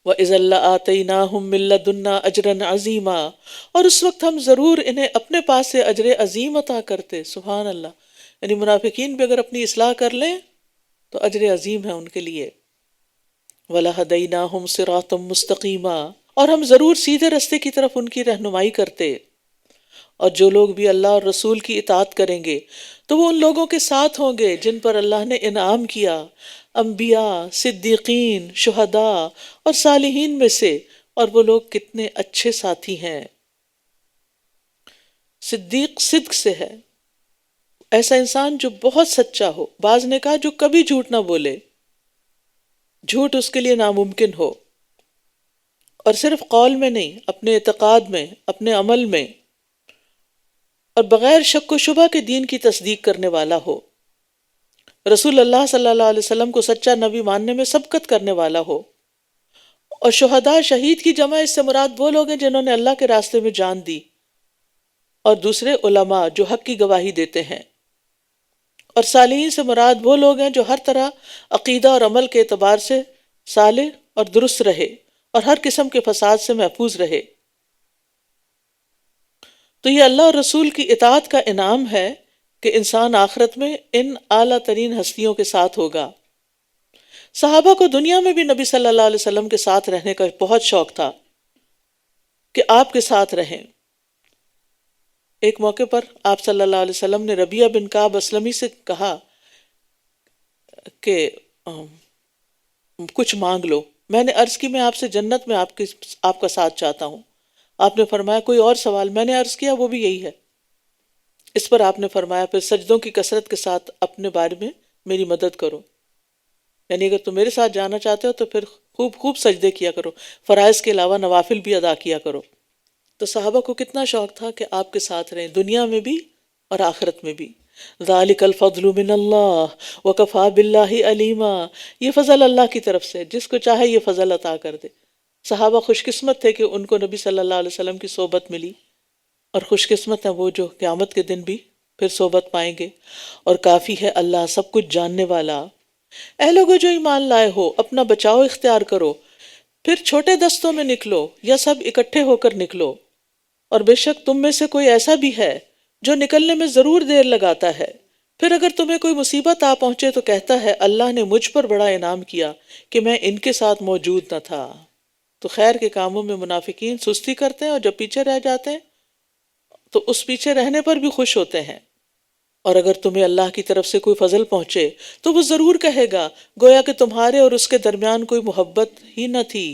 وَإِذًا لَآتَيْنَاهُم مِّن لَّدُنَّا أَجْرًا عَظِيمًا، اور اس وقت ہم ضرور انہیں اپنے پاس سے اجر عظیم عطا کرتے. سبحان اللہ. یعنی منافقین بھی اگر اپنی اصلاح کر لیں تو اجر عظیم ہے ان کے لیے. وَلَهَدَيْنَاهُمْ صِرَاطًا مُسْتَقِيمًا، اور ہم ضرور سیدھے رستے کی طرف ان کی رہنمائی کرتے. اور جو لوگ بھی اللہ اور رسول کی اطاعت کریں گے تو وہ ان لوگوں کے ساتھ ہوں گے جن پر اللہ نے انعام کیا، انبیاء، صدیقین، شہداء اور صالحین میں سے. اور وہ لوگ کتنے اچھے ساتھی ہیں. صدیق صدق سے ہے، ایسا انسان جو بہت سچا ہو. بعض نے کہا جو کبھی جھوٹ نہ بولے، جھوٹ اس کے لیے ناممکن ہو، اور صرف قول میں نہیں، اپنے اعتقاد میں، اپنے عمل میں، اور بغیر شک و شبہ کے دین کی تصدیق کرنے والا ہو. رسول اللہ صلی اللہ علیہ وسلم کو سچا نبی ماننے میں سبقت کرنے والا ہو. اور شہداء، شہید کی جمع اس سے مراد وہ لوگ ہیں جنہوں نے اللہ کے راستے میں جان دی. اور دوسرے علماء جو حق کی گواہی دیتے ہیں. اور صالحین سے مراد وہ لوگ ہیں جو ہر طرح عقیدہ اور عمل کے اعتبار سے صالح اور درست رہے اور ہر قسم کے فساد سے محفوظ رہے. تو یہ اللہ اور رسول کی اطاعت کا انعام ہے کہ انسان آخرت میں ان اعلیٰ ترین ہستیوں کے ساتھ ہوگا. صحابہ کو دنیا میں بھی نبی صلی اللہ علیہ وسلم کے ساتھ رہنے کا بہت شوق تھا کہ آپ کے ساتھ رہیں. ایک موقع پر آپ صلی اللہ علیہ وسلم نے ربیعہ بن کعب اسلمی سے کہا کہ کچھ مانگ لو. میں نے عرض کی میں آپ سے جنت میں آپ کا ساتھ چاہتا ہوں. آپ نے فرمایا کوئی اور سوال؟ میں نے عرض کیا وہ بھی یہی ہے. اس پر آپ نے فرمایا پھر سجدوں کی کثرت کے ساتھ اپنے بارے میں میری مدد کرو. یعنی اگر تم میرے ساتھ جانا چاہتے ہو تو پھر خوب خوب سجدے کیا کرو، فرائض کے علاوہ نوافل بھی ادا کیا کرو. تو صحابہ کو کتنا شوق تھا کہ آپ کے ساتھ رہیں، دنیا میں بھی اور آخرت میں بھی. ذالک الفضل من اللہ وکفی باللہ علیما، یہ فضل اللہ کی طرف سے، جس کو چاہے یہ فضل عطا کر دے. صحابہ خوش قسمت تھے کہ ان کو نبی صلی اللہ علیہ وسلم کی صحبت ملی، اور خوش قسمت ہیں وہ جو قیامت کے دن بھی پھر صحبت پائیں گے. اور کافی ہے اللہ سب کچھ جاننے والا. اے لوگو جو ایمان لائے ہو، اپنا بچاؤ اختیار کرو، پھر چھوٹے دستوں میں نکلو یا سب اکٹھے ہو کر نکلو. اور بے شک تم میں سے کوئی ایسا بھی ہے جو نکلنے میں ضرور دیر لگاتا ہے، پھر اگر تمہیں کوئی مصیبت آ پہنچے تو کہتا ہے اللہ نے مجھ پر بڑا انعام کیا کہ میں ان کے ساتھ موجود نہ تھا. تو خیر کے کاموں میں منافقین سستی کرتے ہیں، اور جب پیچھے رہ جاتے ہیں تو اس پیچھے رہنے پر بھی خوش ہوتے ہیں. اور اگر تمہیں اللہ کی طرف سے کوئی فضل پہنچے تو وہ ضرور کہے گا گویا کہ تمہارے اور اس کے درمیان کوئی محبت ہی نہ تھی،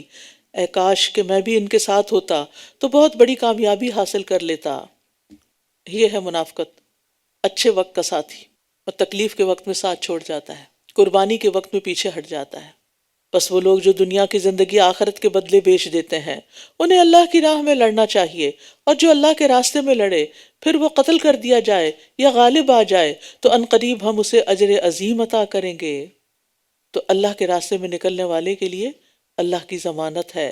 اے کاش کہ میں بھی ان کے ساتھ ہوتا تو بہت بڑی کامیابی حاصل کر لیتا. یہ ہے منافقت، اچھے وقت کا ساتھی اور تکلیف کے وقت میں ساتھ چھوڑ جاتا ہے، قربانی کے وقت میں پیچھے ہٹ جاتا ہے. بس وہ لوگ جو دنیا کی زندگی آخرت کے بدلے بیچ دیتے ہیں انہیں اللہ کی راہ میں لڑنا چاہیے. اور جو اللہ کے راستے میں لڑے پھر وہ قتل کر دیا جائے یا غالب آ جائے تو عنقریب ہم اسے اجر عظیم عطا کریں گے. تو اللہ کے راستے میں نکلنے والے کے لیے اللہ کی ضمانت ہے.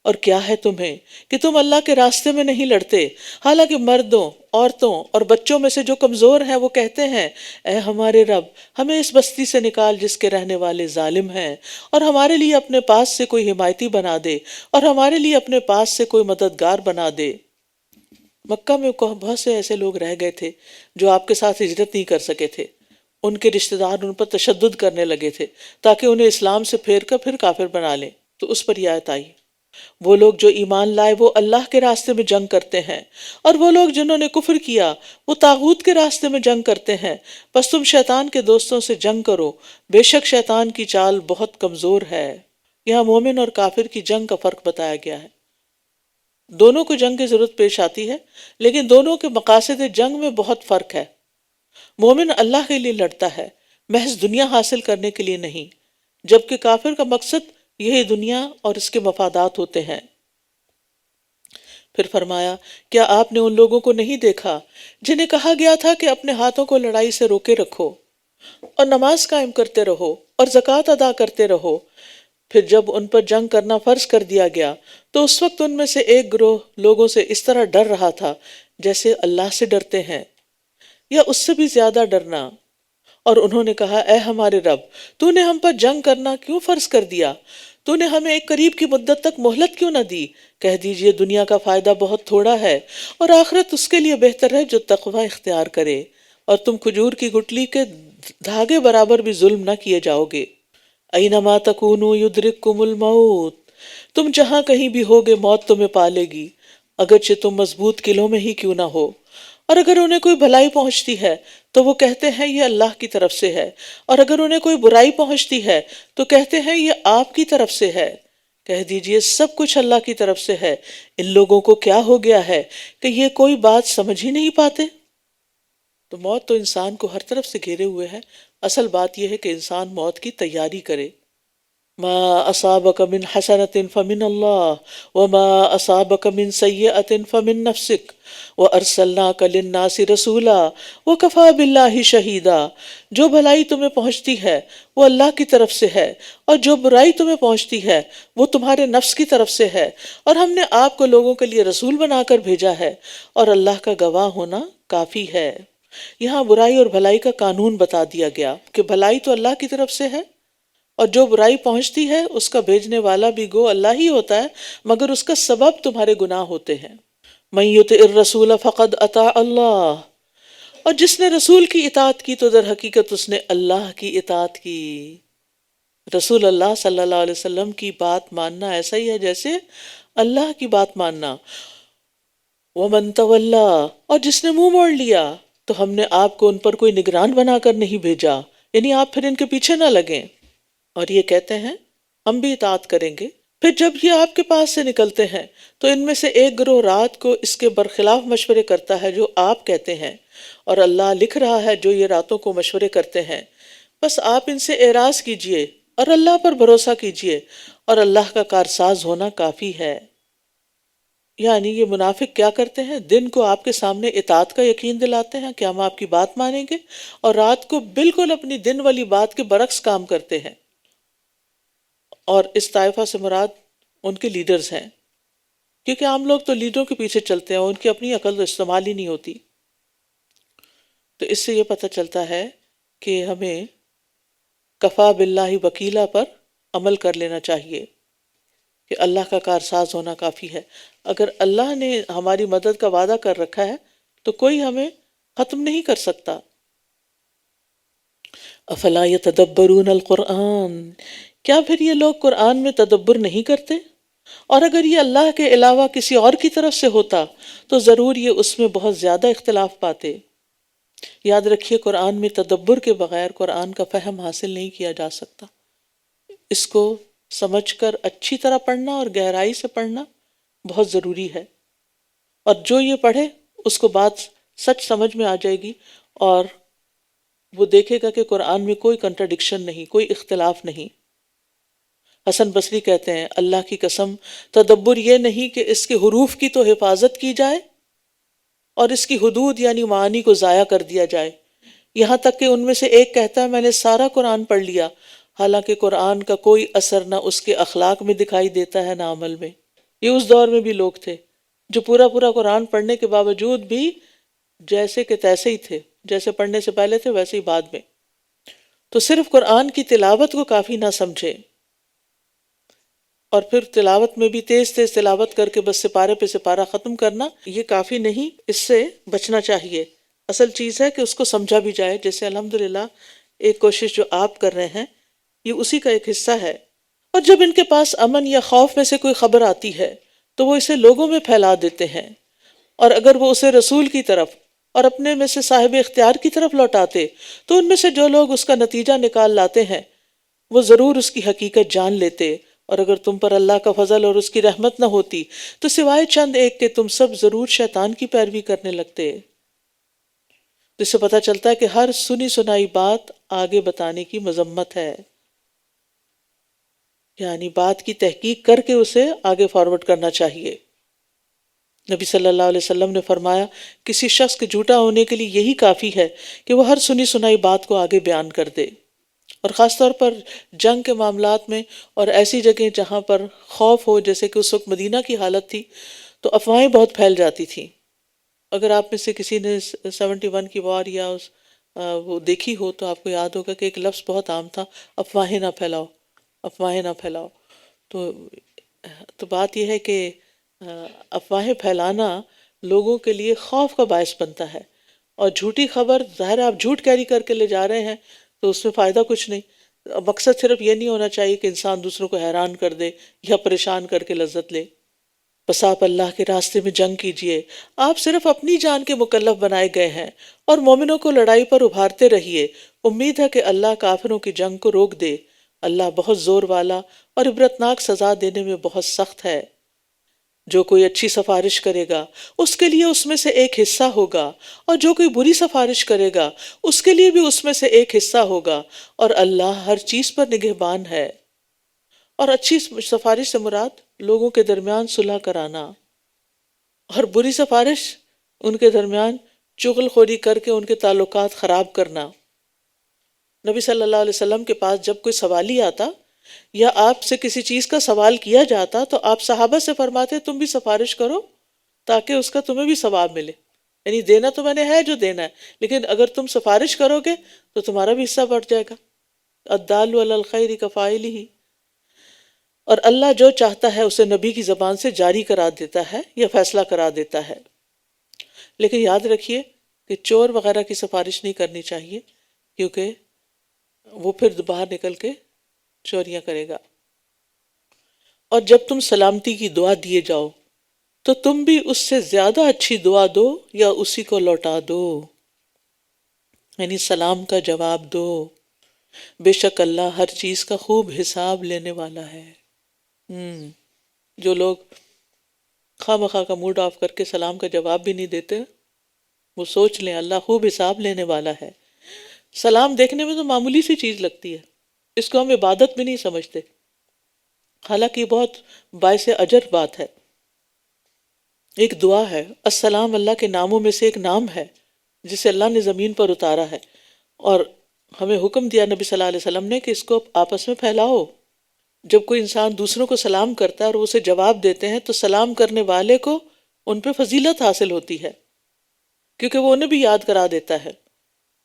اور کیا ہے تمہیں کہ تم اللہ کے راستے میں نہیں لڑتے، حالانکہ مردوں، عورتوں اور بچوں میں سے جو کمزور ہیں وہ کہتے ہیں اے ہمارے رب ہمیں اس بستی سے نکال جس کے رہنے والے ظالم ہیں، اور ہمارے لیے اپنے پاس سے کوئی حمایتی بنا دے، اور ہمارے لیے اپنے پاس سے کوئی مددگار بنا دے. مکہ میں بہت سے ایسے لوگ رہ گئے تھے جو آپ کے ساتھ ہجرت نہیں کر سکے تھے. ان کے رشتہ دار ان پر تشدد کرنے لگے تھے تاکہ انہیں اسلام سے پھیر کر پھر کافر بنا لیں. تو اس پر یہ آیت آئی، وہ لوگ جو ایمان لائے وہ اللہ کے راستے میں جنگ کرتے ہیں، اور وہ لوگ جنہوں نے کفر کیا وہ طاغوت کے راستے میں جنگ کرتے ہیں. بس تم شیطان کے دوستوں سے جنگ کرو، بے شک شیطان کی چال بہت کمزور ہے. یہاں مومن اور کافر کی جنگ کا فرق بتایا گیا ہے. دونوں کو جنگ کی ضرورت پیش آتی ہے، لیکن دونوں کے مقاصد جنگ میں بہت فرق ہے. مومن اللہ کے لیے لڑتا ہے، محض دنیا حاصل کرنے کے لیے نہیں، جبکہ کافر کا مقصد یہی دنیا اور اس کے مفادات ہوتے ہیں. پھر فرمایا کیا آپ نے ان لوگوں کو نہیں دیکھا جنہیں کہا گیا تھا کہ اپنے ہاتھوں کو لڑائی سے روکے رکھو اور نماز قائم کرتے رہو اور زکوٰۃ ادا کرتے رہو. پھر جب ان پر جنگ کرنا فرض کر دیا گیا تو اس وقت ان میں سے ایک گروہ لوگوں سے اس طرح ڈر رہا تھا جیسے اللہ سے ڈرتے ہیں یا اس سے بھی زیادہ ڈرنا. اور انہوں نے کہا اے ہمارے رب، تو نے ہم پر جنگ کرنا کیوں فرض کر دیا؟ تو نے ہمیں ایک قریب کی مدت تک مہلت کیوں نہ دی؟ کہہ دیجئے دنیا کا فائدہ بہت تھوڑا ہے اور آخرت اس کے لیے بہتر ہے جو تقوی اختیار کرے، اور تم کھجور کی گٹلی کے دھاگے برابر بھی ظلم نہ کیے جاؤ گے۔ اینما تکونوا یدرککم الموت، تم جہاں کہیں بھی ہوگے موت تمہیں پالے گی، اگرچہ تم مضبوط قلعوں میں ہی کیوں نہ ہو۔ اور اگر انہیں کوئی بھلائی پہنچتی ہے تو وہ کہتے ہیں یہ اللہ کی طرف سے ہے، اور اگر انہیں کوئی برائی پہنچتی ہے تو کہتے ہیں یہ آپ کی طرف سے ہے۔ کہہ دیجئے سب کچھ اللہ کی طرف سے ہے، ان لوگوں کو کیا ہو گیا ہے کہ یہ کوئی بات سمجھ ہی نہیں پاتے؟ تو موت تو انسان کو ہر طرف سے گھیرے ہوئے ہے، اصل بات یہ ہے کہ انسان موت کی تیاری کرے۔ ما اصابک من حسنۃ فمن اللہ وما اصابک من سیئۃ فمن نفسک وارسلناک للناس رسولا وکفی باللہ شہیدا، جو بھلائی تمہیں پہنچتی ہے وہ اللہ کی طرف سے ہے، اور جو برائی تمہیں پہنچتی ہے وہ تمہارے نفس کی طرف سے ہے، اور ہم نے آپ کو لوگوں کے لیے رسول بنا کر بھیجا ہے، اور اللہ کا گواہ ہونا کافی ہے۔ یہاں برائی اور بھلائی کا قانون بتا دیا گیا کہ بھلائی تو اللہ کی طرف سے ہے، اور جو برائی پہنچتی ہے اس کا بھیجنے والا بھی گو اللہ ہی ہوتا ہے، مگر اس کا سبب تمہارے گناہ ہوتے ہیں۔ من یطع الرسول فقد اطاع اللہ، اور جس نے رسول کی اطاعت کی تو در حقیقت اس نے اللہ کی اطاعت کی۔ رسول اللہ صلی اللہ علیہ وسلم کی بات ماننا ایسا ہی ہے جیسے اللہ کی بات ماننا۔ ومن تولا، اور جس نے منہ موڑ لیا تو ہم نے آپ کو ان پر کوئی نگران بنا کر نہیں بھیجا، یعنی آپ پھر ان کے پیچھے نہ لگیں۔ اور یہ کہتے ہیں ہم بھی اطاعت کریں گے، پھر جب یہ آپ کے پاس سے نکلتے ہیں تو ان میں سے ایک گروہ رات کو اس کے برخلاف مشورے کرتا ہے جو آپ کہتے ہیں، اور اللہ لکھ رہا ہے جو یہ راتوں کو مشورے کرتے ہیں۔ بس آپ ان سے اعراض کیجئے اور اللہ پر بھروسہ کیجئے، اور اللہ کا کارساز ہونا کافی ہے۔ یعنی یہ منافق کیا کرتے ہیں؟ دن کو آپ کے سامنے اطاعت کا یقین دلاتے ہیں کہ ہم آپ کی بات مانیں گے، اور رات کو بالکل اپنی دن والی بات کے برعکس کام کرتے ہیں۔ اور اس طائفہ سے مراد ان کے لیڈرز ہیں، کیونکہ عام لوگ تو لیڈروں کے پیچھے چلتے ہیں، ان کی اپنی عقل تو استعمال ہی نہیں ہوتی۔ تو اس سے یہ پتہ چلتا ہے کہ ہمیں کفا باللہ وکیلا پر عمل کر لینا چاہیے کہ اللہ کا کارساز ہونا کافی ہے۔ اگر اللہ نے ہماری مدد کا وعدہ کر رکھا ہے تو کوئی ہمیں ختم نہیں کر سکتا۔ افلا یتدبرون القرآن، کیا پھر یہ لوگ قرآن میں تدبر نہیں کرتے؟ اور اگر یہ اللہ کے علاوہ کسی اور کی طرف سے ہوتا تو ضرور یہ اس میں بہت زیادہ اختلاف پاتے۔ یاد رکھیے قرآن میں تدبر کے بغیر قرآن کا فہم حاصل نہیں کیا جا سکتا۔ اس کو سمجھ کر اچھی طرح پڑھنا اور گہرائی سے پڑھنا بہت ضروری ہے، اور جو یہ پڑھے اس کو بات سچ سمجھ میں آ جائے گی، اور وہ دیکھے گا کہ قرآن میں کوئی کنٹرڈکشن نہیں، کوئی اختلاف نہیں۔ حسن بصری کہتے ہیں اللہ کی قسم تدبر یہ نہیں کہ اس کے حروف کی تو حفاظت کی جائے اور اس کی حدود یعنی معانی کو ضائع کر دیا جائے، یہاں تک کہ ان میں سے ایک کہتا ہے میں نے سارا قرآن پڑھ لیا، حالانکہ قرآن کا کوئی اثر نہ اس کے اخلاق میں دکھائی دیتا ہے نہ عمل میں۔ یہ اس دور میں بھی لوگ تھے جو پورا پورا قرآن پڑھنے کے باوجود بھی جیسے کہ تیسے ہی تھے، جیسے پڑھنے سے پہلے تھے ویسے ہی بعد میں۔ تو صرف قرآن کی تلاوت کو کافی نہ سمجھے، اور پھر تلاوت میں بھی تیز تیز تلاوت کر کے بس سپارے پہ سپارہ ختم کرنا یہ کافی نہیں، اس سے بچنا چاہیے۔ اصل چیز ہے کہ اس کو سمجھا بھی جائے، جیسے الحمدللہ ایک کوشش جو آپ کر رہے ہیں یہ اسی کا ایک حصہ ہے۔ اور جب ان کے پاس امن یا خوف میں سے کوئی خبر آتی ہے تو وہ اسے لوگوں میں پھیلا دیتے ہیں، اور اگر وہ اسے رسول کی طرف اور اپنے میں سے صاحب اختیار کی طرف لوٹاتے تو ان میں سے جو لوگ اس کا نتیجہ نکال لاتے ہیں وہ ضرور اس کی حقیقت جان لیتے، اور اگر تم پر اللہ کا فضل اور اس کی رحمت نہ ہوتی تو سوائے چند ایک کہ تم سب ضرور شیطان کی پیروی کرنے لگتے۔ اس سے پتہ چلتا ہے کہ ہر سنی سنائی بات آگے بتانے کی مذمت ہے، یعنی بات کی تحقیق کر کے اسے آگے فارورڈ کرنا چاہیے۔ نبی صلی اللہ علیہ وسلم نے فرمایا کسی شخص کے جھوٹا ہونے کے لیے یہی کافی ہے کہ وہ ہر سنی سنائی بات کو آگے بیان کر دے، اور خاص طور پر جنگ کے معاملات میں اور ایسی جگہ جہاں پر خوف ہو، جیسے کہ اس وقت مدینہ کی حالت تھی تو افواہیں بہت پھیل جاتی تھیں۔ اگر آپ میں سے کسی نے 71 کی وار یا وہ دیکھی ہو تو آپ کو یاد ہوگا کہ ایک لفظ بہت عام تھا، افواہیں نہ پھیلاؤ، افواہیں نہ پھیلاؤ. تو بات یہ ہے کہ افواہیں پھیلانا لوگوں کے لیے خوف کا باعث بنتا ہے، اور جھوٹی خبر ظاہر ہے آپ جھوٹ کیری کر کے لے جا رہے ہیں تو اس میں فائدہ کچھ نہیں. مقصد صرف یہ نہیں ہونا چاہیے کہ انسان دوسروں کو حیران کر دے یا پریشان کر کے لذت لے. بس آپ اللہ کے راستے میں جنگ کیجئے، آپ صرف اپنی جان کے مکلف بنائے گئے ہیں، اور مومنوں کو لڑائی پر ابھارتے رہیے. امید ہے کہ اللہ کافروں کی جنگ کو روک دے. اللہ بہت زور والا اور عبرتناک سزا دینے میں بہت سخت ہے. جو کوئی اچھی سفارش کرے گا اس کے لیے اس میں سے ایک حصہ ہوگا، اور جو کوئی بری سفارش کرے گا اس کے لیے بھی اس میں سے ایک حصہ ہوگا، اور اللہ ہر چیز پر نگہبان ہے. اور اچھی سفارش سے مراد لوگوں کے درمیان صلح کرانا، اور بری سفارش ان کے درمیان چغل خوری کر کے ان کے تعلقات خراب کرنا. نبی صلی اللہ علیہ وسلم کے پاس جب کوئی سوالی آتا یا آپ سے کسی چیز کا سوال کیا جاتا تو آپ صحابہ سے فرماتے تم بھی سفارش کرو تاکہ اس کا تمہیں بھی ثواب ملے. یعنی دینا تو میں نے ہے جو دینا ہے، لیکن اگر تم سفارش کرو گے تو تمہارا بھی حصہ بڑھ جائے گا. الدال علی الخیر کفاعلہ. اور اللہ جو چاہتا ہے اسے نبی کی زبان سے جاری کرا دیتا ہے یا فیصلہ کرا دیتا ہے. لیکن یاد رکھیے کہ چور وغیرہ کی سفارش نہیں کرنی چاہیے، کیونکہ وہ پھر باہر نکل کے چوریاں کرے گا. اور جب تم سلامتی کی دعا دیے جاؤ تو تم بھی اس سے زیادہ اچھی دعا دو یا اسی کو لوٹا دو، یعنی سلام کا جواب دو. بے شک اللہ ہر چیز کا خوب حساب لینے والا ہے. جو لوگ خواہ مخواہ کا موڈ آف کر کے سلام کا جواب بھی نہیں دیتے، وہ سوچ لیں اللہ خوب حساب لینے والا ہے. سلام دیکھنے میں تو معمولی سی چیز لگتی ہے، اس کو ہم عبادت بھی نہیں سمجھتے، حالانکہ یہ بہت باعث اجر بات ہے. ایک دعا ہے، السلام اللہ کے ناموں میں سے ایک نام ہے جسے اللہ نے زمین پر اتارا ہے، اور ہمیں حکم دیا نبی صلی اللہ علیہ وسلم نے کہ اس کو آپس میں پھیلاؤ. جب کوئی انسان دوسروں کو سلام کرتا ہے اور اسے جواب دیتے ہیں تو سلام کرنے والے کو ان پہ فضیلت حاصل ہوتی ہے، کیونکہ وہ انہیں بھی یاد کرا دیتا ہے.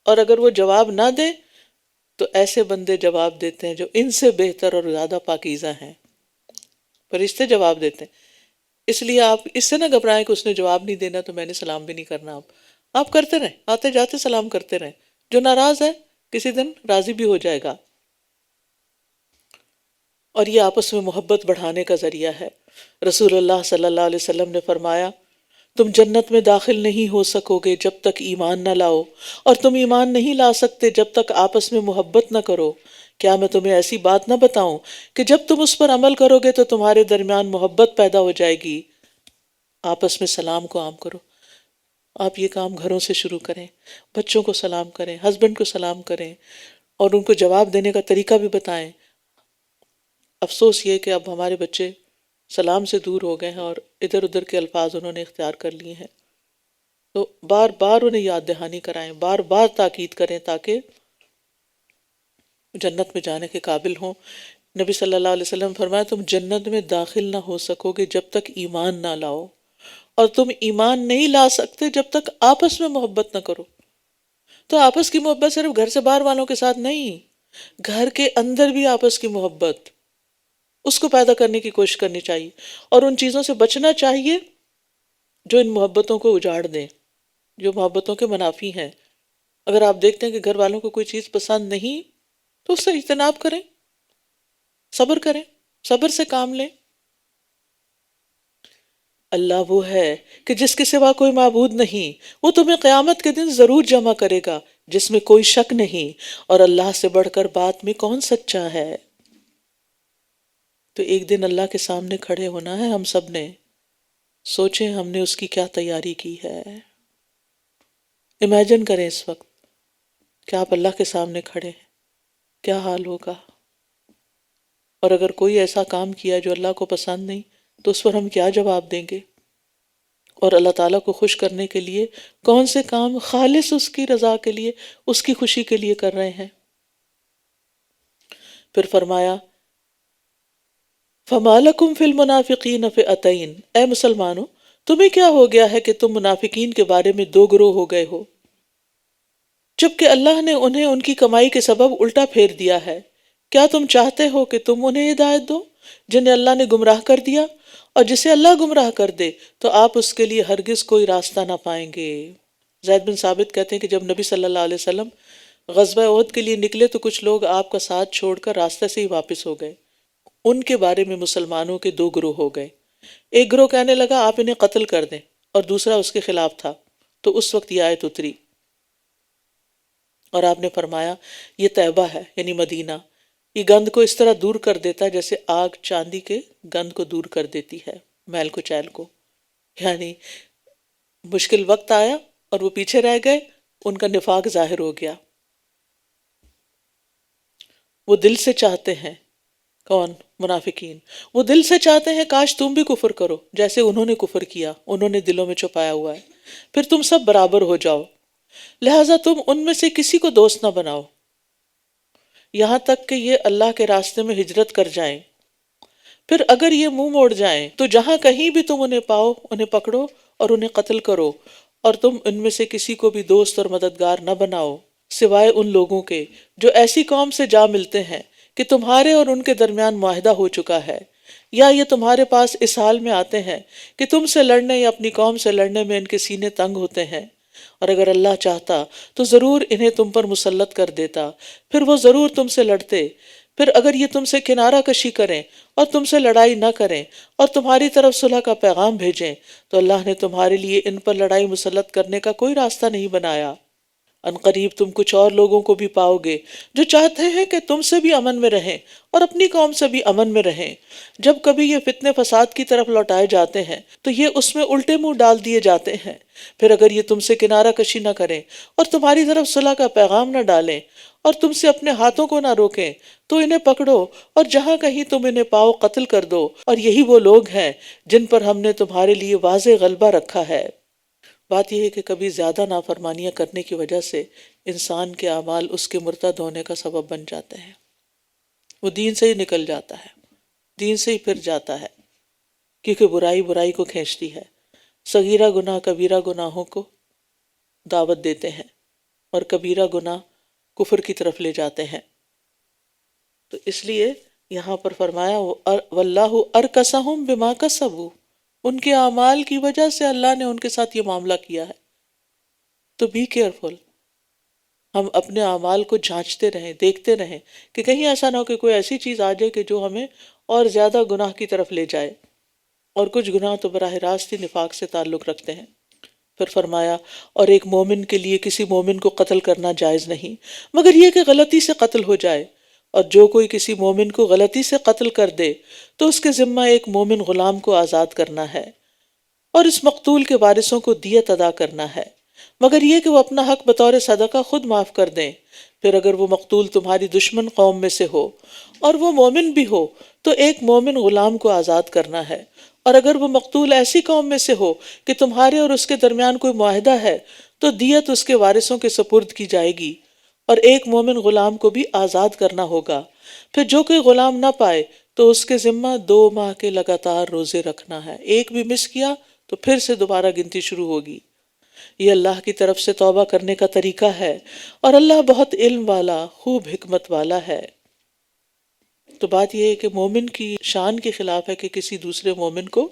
اور اگر وہ جواب نہ دے تو ایسے بندے جواب دیتے ہیں جو ان سے بہتر اور زیادہ پاکیزہ ہیں. فرشتے جواب دیتے ہیں. اس لیے آپ اس سے نہ گھبرائیں کہ اس نے جواب نہیں دینا تو میں نے سلام بھی نہیں کرنا. آپ کرتے رہیں، آتے جاتے سلام کرتے رہیں. جو ناراض ہے کسی دن راضی بھی ہو جائے گا. اور یہ آپس میں محبت بڑھانے کا ذریعہ ہے. رسول اللہ صلی اللہ علیہ وسلم نے فرمایا تم جنت میں داخل نہیں ہو سکو گے جب تک ایمان نہ لاؤ، اور تم ایمان نہیں لا سکتے جب تک آپس میں محبت نہ کرو. کیا میں تمہیں ایسی بات نہ بتاؤں کہ جب تم اس پر عمل کرو گے تو تمہارے درمیان محبت پیدا ہو جائے گی. آپس میں سلام کو عام کرو. آپ یہ کام گھروں سے شروع کریں، بچوں کو سلام کریں، ہسبینڈ کو سلام کریں، اور ان کو جواب دینے کا طریقہ بھی بتائیں. افسوس یہ کہ اب ہمارے بچے سلام سے دور ہو گئے ہیں اور ادھر ادھر کے الفاظ انہوں نے اختیار کر لیے ہیں. تو بار بار انہیں یاد دہانی کرائیں، بار بار تاکید کریں تاکہ جنت میں جانے کے قابل ہوں. نبی صلی اللہ علیہ وسلم فرمایا تم جنت میں داخل نہ ہو سکو گے جب تک ایمان نہ لاؤ، اور تم ایمان نہیں لا سکتے جب تک آپس میں محبت نہ کرو. تو آپس کی محبت صرف گھر سے باہر والوں کے ساتھ نہیں، گھر کے اندر بھی آپس کی محبت، اس کو پیدا کرنے کی کوشش کرنی چاہیے، اور ان چیزوں سے بچنا چاہیے جو ان محبتوں کو اجاڑ دیں، جو محبتوں کے منافی ہیں. اگر آپ دیکھتے ہیں کہ گھر والوں کو کوئی چیز پسند نہیں تو اس سے اجتناب کریں، صبر کریں، صبر سے کام لیں. اللہ وہ ہے کہ جس کے سوا کوئی معبود نہیں، وہ تمہیں قیامت کے دن ضرور جمع کرے گا جس میں کوئی شک نہیں، اور اللہ سے بڑھ کر بات میں کون سچا ہے. تو ایک دن اللہ کے سامنے کھڑے ہونا ہے ہم سب نے. سوچیں ہم نے اس کی کیا تیاری کی ہے. امیجن کریں اس وقت کہ آپ اللہ کے سامنے کھڑے ہیں، کیا حال ہوگا. اور اگر کوئی ایسا کام کیا جو اللہ کو پسند نہیں تو اس پر ہم کیا جواب دیں گے. اور اللہ تعالیٰ کو خوش کرنے کے لیے کون سے کام خالص اس کی رضا کے لیے، اس کی خوشی کے لیے کر رہے ہیں. پھر فرمایا فَمَا لَكُمْ فِي الْمُنَافِقِينَ فِئَتَيْنِ، اے مسلمانوں تمہیں کیا ہو گیا ہے کہ تم منافقین کے بارے میں دو گروہ ہو گئے ہو. جبکہ اللہ نے انہیں ان کی کمائی کے سبب الٹا پھیر دیا ہے۔ کیا تم چاہتے ہو کہ تم انہیں ہدایت دو جنہیں اللہ نے گمراہ کر دیا؟ اور جسے اللہ گمراہ کر دے تو آپ اس کے لیے ہرگز کوئی راستہ نہ پائیں گے۔ زید بن ثابت کہتے ہیں کہ جب نبی صلی اللہ علیہ وسلم غزوہ احد کے لیے نکلے تو کچھ لوگ آپ کا ساتھ چھوڑ کر راستے سے ہی واپس ہو گئے۔ ان کے بارے میں مسلمانوں کے دو گروہ ہو گئے۔ ایک گروہ کہنے لگا آپ انہیں قتل کر دیں، اور دوسرا اس کے خلاف تھا۔ تو اس وقت یہ آیت اتری اور آپ نے فرمایا یہ طیبہ ہے، یعنی مدینہ، یہ گند کو اس طرح دور کر دیتا ہے جیسے آگ چاندی کے گند کو دور کر دیتی ہے، میل کو چیل کو۔ یعنی مشکل وقت آیا اور وہ پیچھے رہ گئے، ان کا نفاق ظاہر ہو گیا۔ وہ دل سے چاہتے ہیں، کون؟ منافقین، وہ دل سے چاہتے ہیں کاش تم بھی کفر کرو جیسے انہوں نے کفر کیا، انہوں نے دلوں میں چھپایا ہوا ہے، پھر تم سب برابر ہو جاؤ، لہٰذا تم ان میں سے کسی کو دوست نہ بناؤ یہاں تک کہ یہ اللہ کے راستے میں ہجرت کر جائیں، پھر اگر یہ منہ موڑ جائیں تو جہاں کہیں بھی تم انہیں پاؤ انہیں پکڑو اور انہیں قتل کرو، اور تم ان میں سے کسی کو بھی دوست اور مددگار نہ بناؤ سوائے ان لوگوں کے جو ایسی قوم سے جا ملتے ہیں کہ تمہارے اور ان کے درمیان معاہدہ ہو چکا ہے، یا یہ تمہارے پاس اس حال میں آتے ہیں کہ تم سے لڑنے یا اپنی قوم سے لڑنے میں ان کے سینے تنگ ہوتے ہیں، اور اگر اللہ چاہتا تو ضرور انہیں تم پر مسلط کر دیتا، پھر وہ ضرور تم سے لڑتے، پھر اگر یہ تم سے کنارہ کشی کریں اور تم سے لڑائی نہ کریں اور تمہاری طرف صلح کا پیغام بھیجیں تو اللہ نے تمہارے لیے ان پر لڑائی مسلط کرنے کا کوئی راستہ نہیں بنایا۔ ان قریب تم کچھ اور لوگوں کو بھی پاؤ گے جو چاہتے ہیں کہ تم سے بھی امن میں رہیں اور اپنی قوم سے بھی امن میں رہیں۔ جب کبھی یہ فتنے فساد کی طرف لوٹائے جاتے ہیں تو یہ اس میں الٹے منہ ڈال دیے جاتے ہیں، پھر اگر یہ تم سے کنارہ کشی نہ کریں اور تمہاری طرف صلح کا پیغام نہ ڈالیں اور تم سے اپنے ہاتھوں کو نہ روکیں تو انہیں پکڑو اور جہاں کہیں تم انہیں پاؤ قتل کر دو، اور یہی وہ لوگ ہیں جن پر ہم نے تمہارے لیے واضح غلبہ رکھا ہے۔ بات یہ ہے کہ کبھی زیادہ نافرمانیاں کرنے کی وجہ سے انسان کے اعمال اس کے مرتد ہونے کا سبب بن جاتے ہیں، وہ دین سے ہی نکل جاتا ہے، دین سے ہی پھر جاتا ہے، کیونکہ برائی برائی کو کھینچتی ہے۔ صغیرہ گناہ کبیرہ گناہوں کو دعوت دیتے ہیں اور کبیرہ گناہ کفر کی طرف لے جاتے ہیں۔ تو اس لیے یہاں پر فرمایا واللہ ارکسہم بما کسبوا، ان کے اعمال کی وجہ سے اللہ نے ان کے ساتھ یہ معاملہ کیا ہے۔ تو بی کیئرفل، ہم اپنے اعمال کو جھانچتے رہیں، دیکھتے رہیں کہ کہیں ایسا نہ ہو کہ کوئی ایسی چیز آ جائے کہ جو ہمیں اور زیادہ گناہ کی طرف لے جائے، اور کچھ گناہ تو براہ راست ہی نفاق سے تعلق رکھتے ہیں۔ پھر فرمایا اور ایک مومن کے لیے کسی مومن کو قتل کرنا جائز نہیں مگر یہ کہ غلطی سے قتل ہو جائے، اور جو کوئی کسی مومن کو غلطی سے قتل کر دے تو اس کے ذمہ ایک مومن غلام کو آزاد کرنا ہے، اور اس مقتول کے وارثوں کو دیت ادا کرنا ہے، مگر یہ کہ وہ اپنا حق بطور صدقہ خود معاف کر دیں۔ پھر اگر وہ مقتول تمہاری دشمن قوم میں سے ہو اور وہ مومن بھی ہو تو ایک مومن غلام کو آزاد کرنا ہے، اور اگر وہ مقتول ایسی قوم میں سے ہو کہ تمہارے اور اس کے درمیان کوئی معاہدہ ہے تو دیت اس کے وارثوں کے سپرد کی جائے گی، اور ایک مومن غلام کو بھی آزاد کرنا ہوگا۔ پھر جو کوئی غلام نہ پائے تو اس کے ذمہ 2 ماہ کے لگاتار روزے رکھنا ہے، ایک بھی مس کیا تو پھر سے دوبارہ گنتی شروع ہوگی۔ یہ اللہ کی طرف سے توبہ کرنے کا طریقہ ہے، اور اللہ بہت علم والا، خوب حکمت والا ہے۔ تو بات یہ ہے کہ مومن کی شان کے خلاف ہے کہ کسی دوسرے مومن کو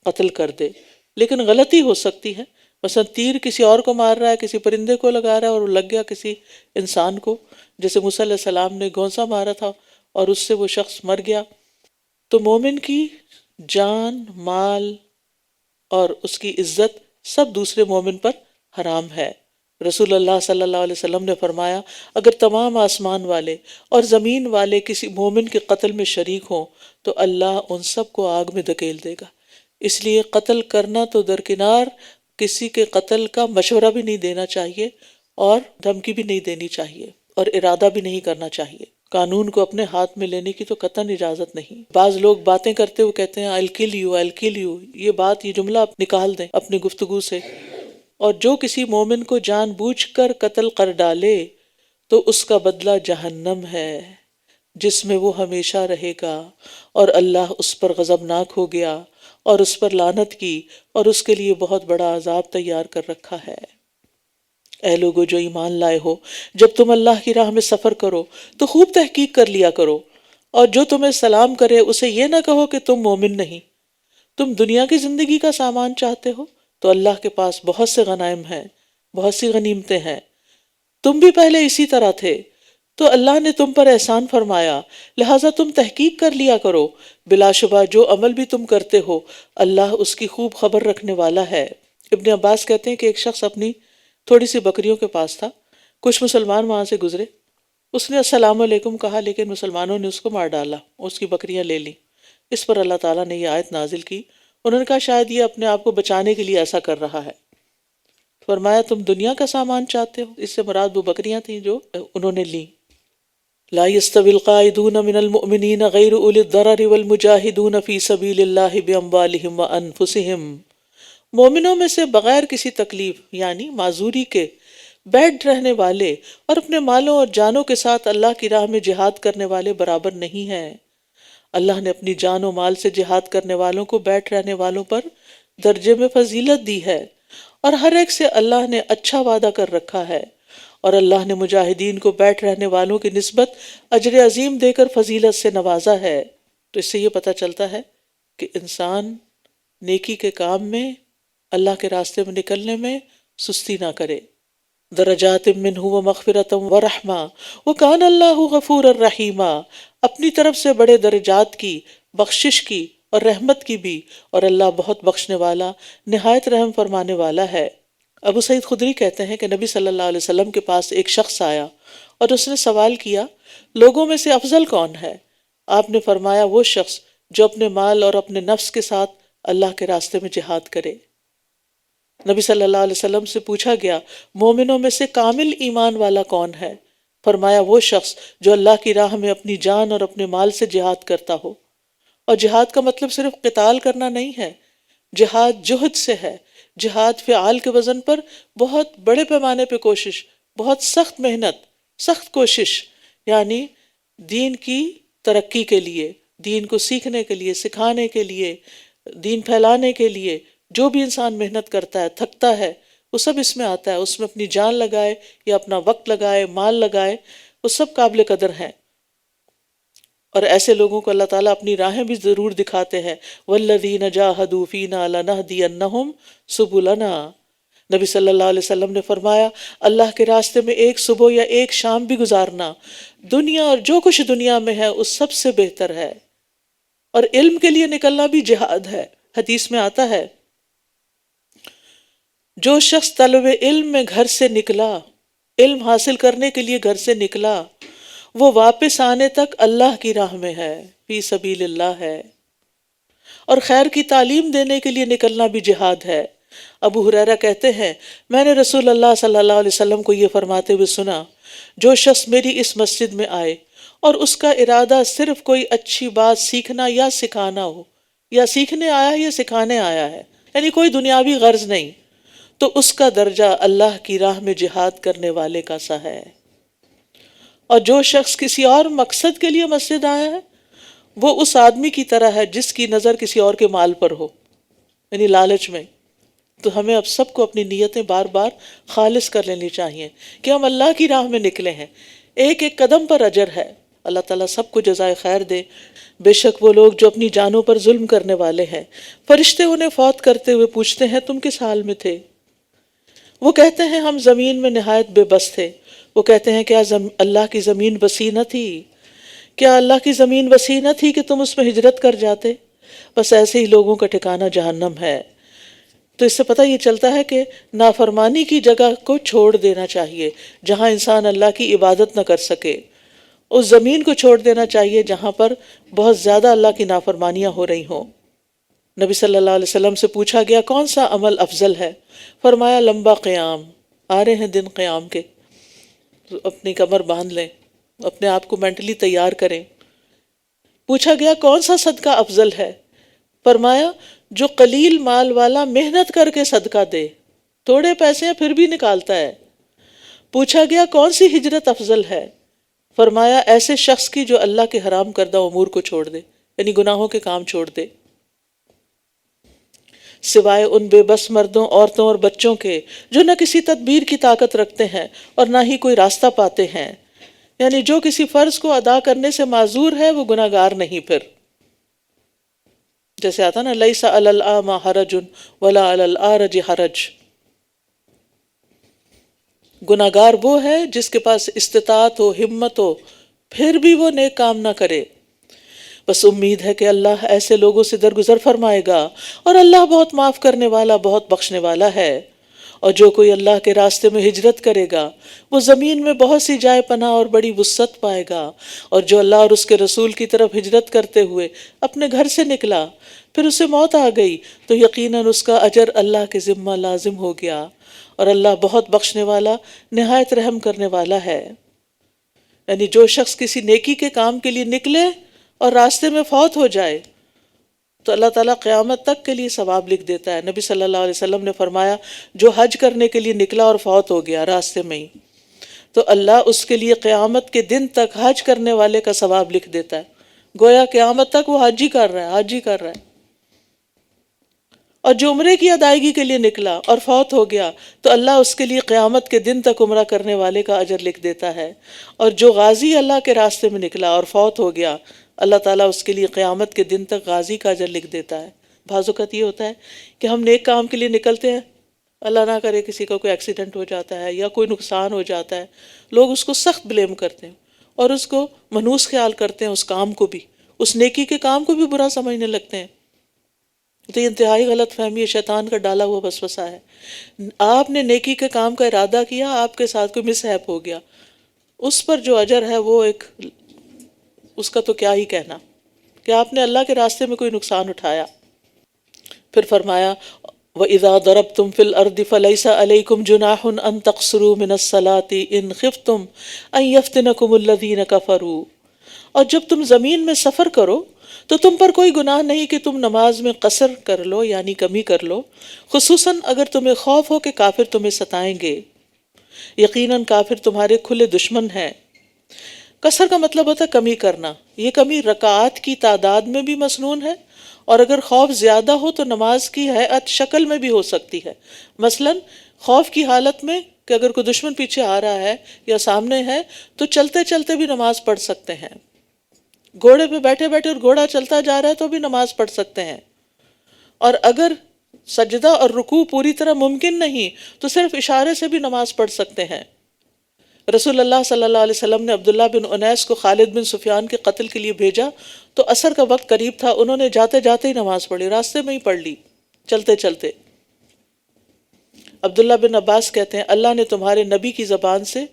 قتل کر دے، لیکن غلطی ہو سکتی ہے، مثلا تیر کسی اور کو مار رہا ہے، کسی پرندے کو لگا رہا ہے اور وہ لگ گیا کسی انسان کو، جیسے موسیٰ علیہ السلام نے گونسا مارا تھا اور اس سے وہ شخص مر گیا۔ تو مومن کی جان، مال اور اس کی عزت سب دوسرے مومن پر حرام ہے۔ رسول اللہ صلی اللہ علیہ وسلم نے فرمایا اگر تمام آسمان والے اور زمین والے کسی مومن کے قتل میں شریک ہوں تو اللہ ان سب کو آگ میں دھکیل دے گا۔ اس لیے قتل کرنا تو درکنار، کسی کے قتل کا مشورہ بھی نہیں دینا چاہیے اور دھمکی بھی نہیں دینی چاہیے اور ارادہ بھی نہیں کرنا چاہیے۔ قانون کو اپنے ہاتھ میں لینے کی تو قطعاً اجازت نہیں۔ بعض لوگ باتیں کرتے ہوئے کہتے ہیں I'll kill you, I'll kill you، یہ جملہ آپ نکال دیں اپنی گفتگو سے۔ اور جو کسی مومن کو جان بوجھ کر قتل کر ڈالے تو اس کا بدلہ جہنم ہے جس میں وہ ہمیشہ رہے گا، اور اللہ اس پر غضبناک ہو گیا اور اس پر لعنت کی اور اس کے لیے بہت بڑا عذاب تیار کر رکھا ہے۔ اے لوگو جو ایمان لائے ہو، جب تم اللہ کی راہ میں سفر کرو تو خوب تحقیق کر لیا کرو، اور جو تمہیں سلام کرے اسے یہ نہ کہو کہ تم مومن نہیں۔ تم دنیا کی زندگی کا سامان چاہتے ہو تو اللہ کے پاس بہت سے غنائم ہیں، بہت سی غنیمتیں ہیں، تم بھی پہلے اسی طرح تھے، تو اللہ نے تم پر احسان فرمایا، لہٰذا تم تحقیق کر لیا کرو، بلا شبہ جو عمل بھی تم کرتے ہو اللہ اس کی خوب خبر رکھنے والا ہے۔ ابن عباس کہتے ہیں کہ ایک شخص اپنی تھوڑی سی بکریوں کے پاس تھا، کچھ مسلمان وہاں سے گزرے، اس نے السلام علیکم کہا لیکن مسلمانوں نے اس کو مار ڈالا، اس کی بکریاں لے لیں۔ اس پر اللہ تعالیٰ نے یہ آیت نازل کی، انہوں نے کہا شاید یہ اپنے آپ کو بچانے کے لیے ایسا کر رہا ہے۔ فرمایا تم دنیا کا سامان چاہتے ہو، اس سے مراد وہ بکریاں تھیں جو انہوں نے لیں۔ لا يستوي القاعدون من المؤمنين غير أولي الضرر والمجاهدون في سبيل الله بأموالهم وأنفسهم۔ مومنوں میں سے بغیر کسی تکلیف یعنی معذوری کے بیٹھ رہنے والے اور اپنے مالوں اور جانوں کے ساتھ اللہ کی راہ میں جہاد کرنے والے برابر نہیں ہیں۔ اللہ نے اپنی جان و مال سے جہاد کرنے والوں کو بیٹھ رہنے والوں پر درجے میں فضیلت دی ہے، اور ہر ایک سے اللہ نے اچھا وعدہ کر رکھا ہے، اور اللہ نے مجاہدین کو بیٹھ رہنے والوں کی نسبت اجر عظیم دے کر فضیلت سے نوازا ہے۔ تو اس سے یہ پتہ چلتا ہے کہ انسان نیکی کے کام میں، اللہ کے راستے میں نکلنے میں سستی نہ کرے۔ درجات منہ ومغفرۃ ورحمہ وکان اللہ غفور الرحیمہ، اپنی طرف سے بڑے درجات کی، بخشش کی اور رحمت کی بھی، اور اللہ بہت بخشنے والا، نہایت رحم فرمانے والا ہے۔ ابو سعید خدری کہتے ہیں کہ نبی صلی اللہ علیہ وسلم کے پاس ایک شخص آیا اور اس نے سوال کیا لوگوں میں سے افضل کون ہے؟ آپ نے فرمایا وہ شخص جو اپنے مال اور اپنے نفس کے ساتھ اللہ کے راستے میں جہاد کرے۔ نبی صلی اللہ علیہ وسلم سے پوچھا گیا مومنوں میں سے کامل ایمان والا کون ہے؟ فرمایا وہ شخص جو اللہ کی راہ میں اپنی جان اور اپنے مال سے جہاد کرتا ہو۔ اور جہاد کا مطلب صرف قتال کرنا نہیں ہے، جہاد جہد سے ہے، جہاد فعال کے وزن پر بہت بڑے پیمانے پہ کوشش، بہت سخت محنت، سخت کوشش، یعنی دین کی ترقی کے لیے، دین کو سیکھنے کے لیے، سکھانے کے لیے، دین پھیلانے کے لیے جو بھی انسان محنت کرتا ہے، تھکتا ہے، وہ سب اس میں آتا ہے، اس میں اپنی جان لگائے یا اپنا وقت لگائے، مال لگائے، وہ سب قابل قدر ہیں۔ اور ایسے لوگوں کو اللہ تعالیٰ اپنی راہیں بھی ضرور دکھاتے ہیں، وَالَّذِينَ جَاهَدُوا فِينَا لَنَهْدِيَنَّهُمْ سُبُلَنَا۔ نبی صلی اللہ علیہ وسلم نے فرمایا اللہ کے راستے میں ایک صبح یا ایک شام بھی گزارنا دنیا اور جو کچھ دنیا میں ہے اس سب سے بہتر ہے، اور علم کے لیے نکلنا بھی جہاد ہے۔ حدیث میں آتا ہے جو شخص طلب علم میں گھر سے نکلا، علم حاصل کرنے کے لیے گھر سے نکلا، وہ واپس آنے تک اللہ کی راہ میں ہے، فی سبیل اللہ ہے۔ اور خیر کی تعلیم دینے کے لیے نکلنا بھی جہاد ہے۔ ابو ہریرہ کہتے ہیں میں نے رسول اللہ صلی اللہ علیہ وسلم کو یہ فرماتے ہوئے سنا جو شخص میری اس مسجد میں آئے اور اس کا ارادہ صرف کوئی اچھی بات سیکھنا یا سکھانا ہو، یا سیکھنے آیا ہے یا سکھانے آیا ہے، یعنی کوئی دنیاوی غرض نہیں، تو اس کا درجہ اللہ کی راہ میں جہاد کرنے والے کا سا ہے۔ اور جو شخص کسی اور مقصد کے لیے مسجد آیا ہے وہ اس آدمی کی طرح ہے جس کی نظر کسی اور کے مال پر ہو، یعنی لالچ میں۔ تو ہمیں اب سب کو اپنی نیتیں بار بار خالص کر لینی چاہیے کہ ہم اللہ کی راہ میں نکلے ہیں، ایک ایک قدم پر اجر ہے۔ اللہ تعالیٰ سب کو جزائے خیر دے۔ بے شک وہ لوگ جو اپنی جانوں پر ظلم کرنے والے ہیں، فرشتے انہیں فوت کرتے ہوئے پوچھتے ہیں تم کس حال میں تھے؟ وہ کہتے ہیں ہم زمین میں نہایت بے بس تھے۔ وہ کہتے ہیں کیا اللہ کی زمین وسیع نہ تھی؟ کیا اللہ کی زمین وسیع نہ تھی کہ تم اس میں ہجرت کر جاتے؟ بس ایسے ہی لوگوں کا ٹھکانہ جہنم ہے۔ تو اس سے پتہ یہ چلتا ہے کہ نافرمانی کی جگہ کو چھوڑ دینا چاہیے جہاں انسان اللہ کی عبادت نہ کر سکے، اس زمین کو چھوڑ دینا چاہیے جہاں پر بہت زیادہ اللہ کی نافرمانیاں ہو رہی ہوں۔ نبی صلی اللہ علیہ وسلم سے پوچھا گیا کون سا عمل افضل ہے؟ فرمایا لمبا قیام، آ رہے ہیں دن قیام کے، تو اپنی کمر باندھ لیں، اپنے آپ کو مینٹلی تیار کریں۔ پوچھا گیا کون سا صدقہ افضل ہے؟ فرمایا جو قلیل مال والا محنت کر کے صدقہ دے، تھوڑے پیسے ہیں پھر بھی نکالتا ہے۔ پوچھا گیا کون سی ہجرت افضل ہے؟ فرمایا ایسے شخص کی جو اللہ کے حرام کردہ امور کو چھوڑ دے، یعنی گناہوں کے کام چھوڑ دے۔ سوائے ان بے بس مردوں، عورتوں اور بچوں کے جو نہ کسی تدبیر کی طاقت رکھتے ہیں اور نہ ہی کوئی راستہ پاتے ہیں. یعنی جو کسی فرض کو ادا کرنے سے معذور ہے وہ گناہ گار نہیں. پھر جیسے آتا نا لیس علی الاعمی حرج ولا علی الاعرج حرج، گناہ گار وہ ہے جس کے پاس استطاعت ہو، ہمت ہو، پھر بھی وہ نیک کام نہ کرے. بس امید ہے کہ اللہ ایسے لوگوں سے درگزر فرمائے گا، اور اللہ بہت معاف کرنے والا، بہت بخشنے والا ہے. اور جو کوئی اللہ کے راستے میں ہجرت کرے گا وہ زمین میں بہت سی جائے پناہ اور بڑی وسعت پائے گا. اور جو اللہ اور اس کے رسول کی طرف ہجرت کرتے ہوئے اپنے گھر سے نکلا پھر اسے موت آ گئی تو یقیناً اس کا اجر اللہ کے ذمہ لازم ہو گیا، اور اللہ بہت بخشنے والا، نہایت رحم کرنے والا ہے. یعنی جو شخص کسی نیکی کے کام کے لیے نکلے اور راستے میں فوت ہو جائے تو اللہ تعالیٰ قیامت تک کے لیے ثواب لکھ دیتا ہے. نبی صلی اللہ علیہ وسلم نے فرمایا جو حج کرنے کے لیے نکلا اور فوت ہو گیا راستے میں ہی، تو اللہ اس کے لیے قیامت کے دن تک حج کرنے والے کا ثواب لکھ دیتا ہے. گویا قیامت تک وہ حج ہی کر رہا ہے، حج ہی کر رہا ہے. اور جو عمرے کی ادائیگی کے لیے نکلا اور فوت ہو گیا تو اللہ اس کے لیے قیامت کے دن تک عمرہ کرنے والے کا اجر لکھ دیتا ہے. اور جو غازی اللہ کے راستے میں نکلا اور فوت ہو گیا اللہ تعالیٰ اس کے لیے قیامت کے دن تک غازی کا اجر لکھ دیتا ہے. بعض اوقات یہ ہوتا ہے کہ ہم نیک کام کے لیے نکلتے ہیں، اللہ نہ کرے کسی کا کوئی ایکسیڈنٹ ہو جاتا ہے یا کوئی نقصان ہو جاتا ہے، لوگ اس کو سخت بلیم کرتے ہیں اور اس کو منحوس خیال کرتے ہیں، اس کام کو بھی، اس نیکی کے کام کو بھی برا سمجھنے لگتے ہیں. تو یہ انتہائی غلط فہمی ہے، شیطان کا ڈالا ہوا وسوسہ ہے. آپ نے نیکی کے کام کا ارادہ کیا، آپ کے ساتھ کوئی مس ہیپ ہو گیا، اس پر جو اجر ہے وہ ایک، اس کا تو کیا ہی کہنا کہ آپ نے اللہ کے راستے میں کوئی نقصان اٹھایا. پھر فرمایا وَإِذَا ضَرَبْتُمْ فِي الْأَرْضِ فَلَيْسَ عَلَيْكُمْ جُنَاحٌ أَن تَقْصُرُوا مِنَ الصَّلَاةِ إِنْ خِفْتُمْ أَن يَفْتِنَكُمُ الَّذِينَ كَفَرُوا. اور جب تم زمین میں سفر کرو تو تم پر کوئی گناہ نہیں کہ تم نماز میں قصر کر لو یعنی کمی کر لو، خصوصاً اگر تمہیں خوف ہو کہ کافر تمہیں ستائیں گے. یقیناً کافر تمہارے کھلے دشمن ہیں. قصر کا مطلب ہوتا ہے کمی کرنا. یہ کمی رکعات کی تعداد میں بھی مسنون ہے، اور اگر خوف زیادہ ہو تو نماز کی ہیئت شکل میں بھی ہو سکتی ہے. مثلاً خوف کی حالت میں کہ اگر کوئی دشمن پیچھے آ رہا ہے یا سامنے ہے تو چلتے چلتے بھی نماز پڑھ سکتے ہیں. گھوڑے پہ بیٹھے بیٹھے اور گھوڑا چلتا جا رہا ہے تو بھی نماز پڑھ سکتے ہیں. اور اگر سجدہ اور رکوع پوری طرح ممکن نہیں تو صرف اشارے سے بھی نماز پڑھ سکتے ہیں. رسول اللہ صلی اللہ علیہ وسلم نے عبداللہ بن انیس کو خالد بن سفیان کے قتل کے لیے بھیجا تو عصر کا وقت قریب تھا، انہوں نے جاتے جاتے ہی نماز پڑھی، راستے میں ہی پڑھ لی چلتے چلتے. عبداللہ بن عباس کہتے ہیں اللہ نے تمہارے نبی کی زبان سے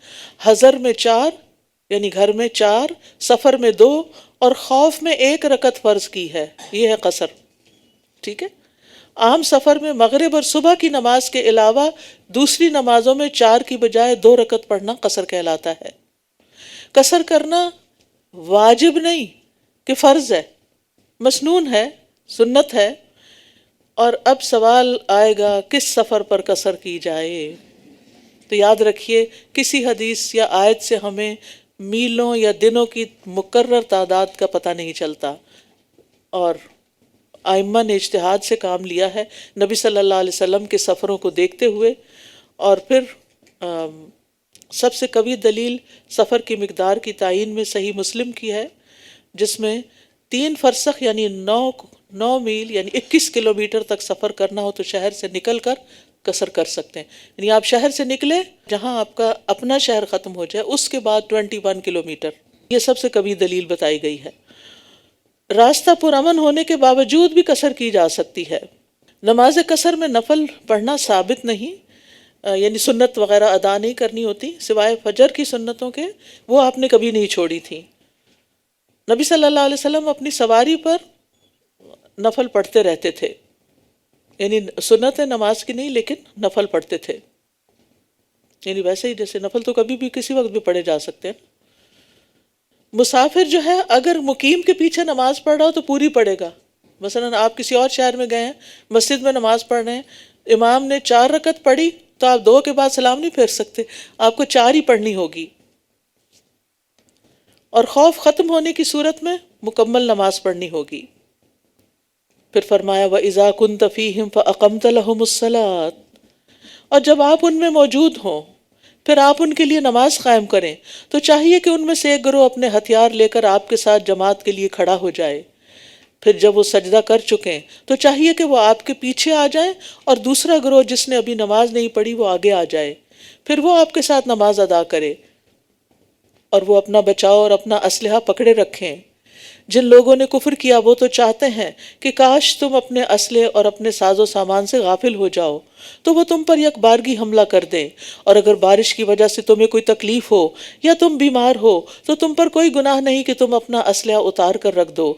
حضر میں 4 یعنی گھر میں 4، سفر میں 2 اور خوف میں 1 رکعت فرض کی ہے. یہ ہے قصر. ٹھیک ہے. عام سفر میں مغرب اور صبح کی نماز کے علاوہ دوسری نمازوں میں 4 کی بجائے 2 رکعت پڑھنا قصر کہلاتا ہے. قصر کرنا واجب نہیں کہ فرض ہے، مسنون ہے، سنت ہے. اور اب سوال آئے گا کس سفر پر قصر کی جائے؟ تو یاد رکھیے کسی حدیث یا آیت سے ہمیں میلوں یا دنوں کی مقرر تعداد کا پتہ نہیں چلتا، اور ائمہ نے اجتہاد سے کام لیا ہے نبی صلی اللہ علیہ وسلم کے سفروں کو دیکھتے ہوئے. اور پھر سب سے قوی دلیل سفر کی مقدار کی تعین میں صحیح مسلم کی ہے، جس میں 3 فرسخ یعنی 9 میل یعنی 21 کلومیٹر تک سفر کرنا ہو تو شہر سے نکل کر قصر کر سکتے ہیں. یعنی آپ شہر سے نکلے، جہاں آپ کا اپنا شہر ختم ہو جائے اس کے بعد 21 کلومیٹر. یہ سب سے قوی دلیل بتائی گئی ہے. راستہ پرامن ہونے کے باوجود بھی قصر کی جا سکتی ہے. نماز قصر میں نفل پڑھنا ثابت نہیں، یعنی سنت وغیرہ ادا نہیں کرنی ہوتی سوائے فجر کی سنتوں کے، وہ آپ نے کبھی نہیں چھوڑی تھی. نبی صلی اللہ علیہ وسلم اپنی سواری پر نفل پڑھتے رہتے تھے، یعنی سنت نماز کی نہیں لیکن نفل پڑھتے تھے. یعنی ویسے ہی جیسے نفل تو کبھی بھی کسی وقت بھی پڑھے جا سکتے ہیں. مسافر جو ہے اگر مقیم کے پیچھے نماز پڑھ رہا ہو تو پوری پڑھے گا. مثلا آپ کسی اور شہر میں گئے ہیں، مسجد میں نماز پڑھ رہے ہیں، امام نے 4 رکعت پڑھی تو آپ 2 کے بعد سلام نہیں پھیر سکتے، آپ کو 4 ہی پڑھنی ہوگی. اور خوف ختم ہونے کی صورت میں مکمل نماز پڑھنی ہوگی. پھر فرمایا وَإِذَا كُنْتَ فِيهِمْ فَأَقَمْتَ لَهُمُ الصَّلَاةَ، اور جب آپ ان میں موجود ہوں پھر آپ ان کے لیے نماز قائم کریں تو چاہیے کہ ان میں سے ایک گروہ اپنے ہتھیار لے کر آپ کے ساتھ جماعت کے لیے کھڑا ہو جائے، پھر جب وہ سجدہ کر چکیں تو چاہیے کہ وہ آپ کے پیچھے آ جائیں اور دوسرا گروہ جس نے ابھی نماز نہیں پڑھی وہ آگے آ جائے، پھر وہ آپ کے ساتھ نماز ادا کرے اور وہ اپنا بچاؤ اور اپنا اسلحہ پکڑے رکھیں۔ جن لوگوں نے کفر کیا وہ تو چاہتے ہیں کہ کاش تم اپنے اسلحے اور اپنے ساز و سامان سے غافل ہو جاؤ تو وہ تم پر یک بارگی حملہ کر دیں، اور اگر بارش کی وجہ سے تمہیں کوئی تکلیف ہو یا تم بیمار ہو تو تم پر کوئی گناہ نہیں کہ تم اپنا اسلحہ اتار کر رکھ دو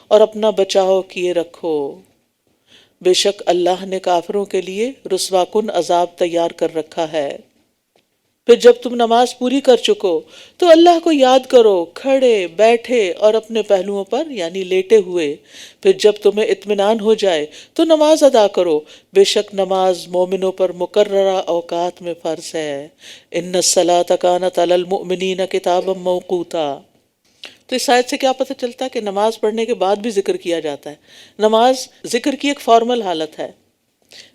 اور اپنا بچاؤ کیے رکھو، بے شک اللہ نے کافروں کے لیے رسوا کن عذاب تیار کر رکھا ہے۔ پھر جب تم نماز پوری کر چکو تو اللہ کو یاد کرو کھڑے بیٹھے اور اپنے پہلوؤں پر یعنی لیٹے ہوئے، پھر جب تمہیں اطمینان ہو جائے تو نماز ادا کرو، بے شک نماز مومنوں پر مقررہ اوقات میں فرض ہے۔ ان الصلاۃ کانت علی المؤمنین کتابا موقوتا۔ تو اس آیت سے کیا پتہ چلتا ہے کہ نماز پڑھنے کے بعد بھی ذکر کیا جاتا ہے۔ نماز ذکر کی ایک فارمل حالت ہے،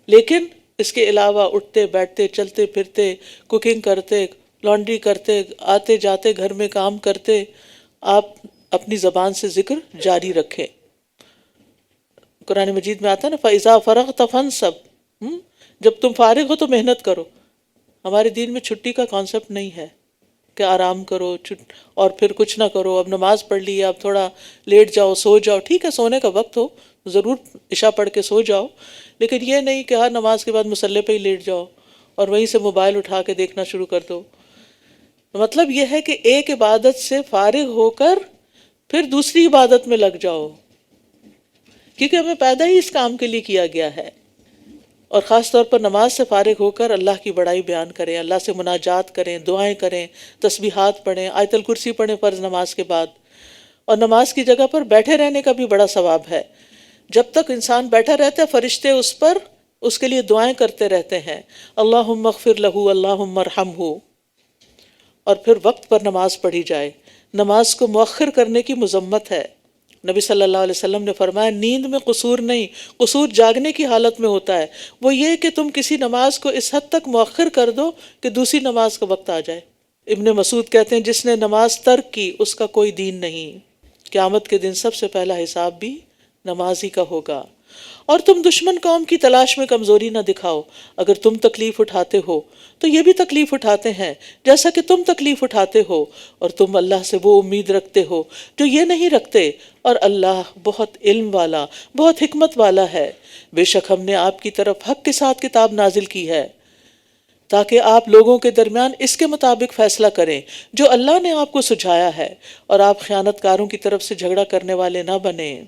لیکن اس کے علاوہ اٹھتے بیٹھتے چلتے پھرتے کوکنگ کرتے لانڈری کرتے آتے جاتے گھر میں کام کرتے آپ اپنی زبان سے ذکر جاری رکھیں۔ قرآن مجید میں آتا ہے نا فَإِذَا فَرَغْتَ فَانْصَبْ، جب تم فارغ ہو تو محنت کرو۔ ہمارے دین میں چھٹی کا کانسیپٹ نہیں ہے کہ آرام کرو اور پھر کچھ نہ کرو، اب نماز پڑھ لی اب تھوڑا لیٹ جاؤ سو جاؤ، ٹھیک ہے سونے کا وقت ہو ضرور عشاء پڑھ کے سو جاؤ، لیکن یہ نہیں کہ ہر نماز کے بعد مصلی پہ ہی لیٹ جاؤ اور وہیں سے موبائل اٹھا کے دیکھنا شروع کر دو۔ مطلب یہ ہے کہ ایک عبادت سے فارغ ہو کر پھر دوسری عبادت میں لگ جاؤ، کیونکہ ہمیں پیدا ہی اس کام کے لیے کیا گیا ہے۔ اور خاص طور پر نماز سے فارغ ہو کر اللہ کی بڑائی بیان کریں، اللہ سے مناجات کریں، دعائیں کریں، تسبیحات پڑھیں، آیت الکرسی پڑھیں فرض نماز کے بعد، اور نماز کی جگہ پر بیٹھے رہنے کا بھی بڑا ثواب ہے۔ جب تک انسان بیٹھا رہتا ہے فرشتے اس پر اس کے لیے دعائیں کرتے رہتے ہیں، اللہم اغفر لہ اللہم ارحمہ، اور پھر وقت پر نماز پڑھی جائے۔ نماز کو مؤخر کرنے کی مذمت ہے۔ نبی صلی اللہ علیہ وسلم نے فرمایا نیند میں قصور نہیں، قصور جاگنے کی حالت میں ہوتا ہے، وہ یہ کہ تم کسی نماز کو اس حد تک مؤخر کر دو کہ دوسری نماز کا وقت آ جائے۔ ابن مسعود کہتے ہیں جس نے نماز ترک کی اس کا کوئی دین نہیں، قیامت کے دن سب سے پہلا حساب بھی نماز ہی کا ہوگا۔ اور تم دشمن قوم کی تلاش میں کمزوری نہ دکھاؤ، اگر تم تکلیف اٹھاتے ہو تو یہ بھی تکلیف اٹھاتے ہیں جیسا کہ تم تکلیف اٹھاتے ہو، اور تم اللہ سے وہ امید رکھتے ہو جو یہ نہیں رکھتے، اور اللہ بہت علم والا بہت حکمت والا ہے۔ بے شک ہم نے آپ کی طرف حق کے ساتھ کتاب نازل کی ہے تاکہ آپ لوگوں کے درمیان اس کے مطابق فیصلہ کریں جو اللہ نے آپ کو سجھایا ہے، اور آپ خیانت کاروں کی طرف سے جھگڑا کرنے والے نہ بنیں۔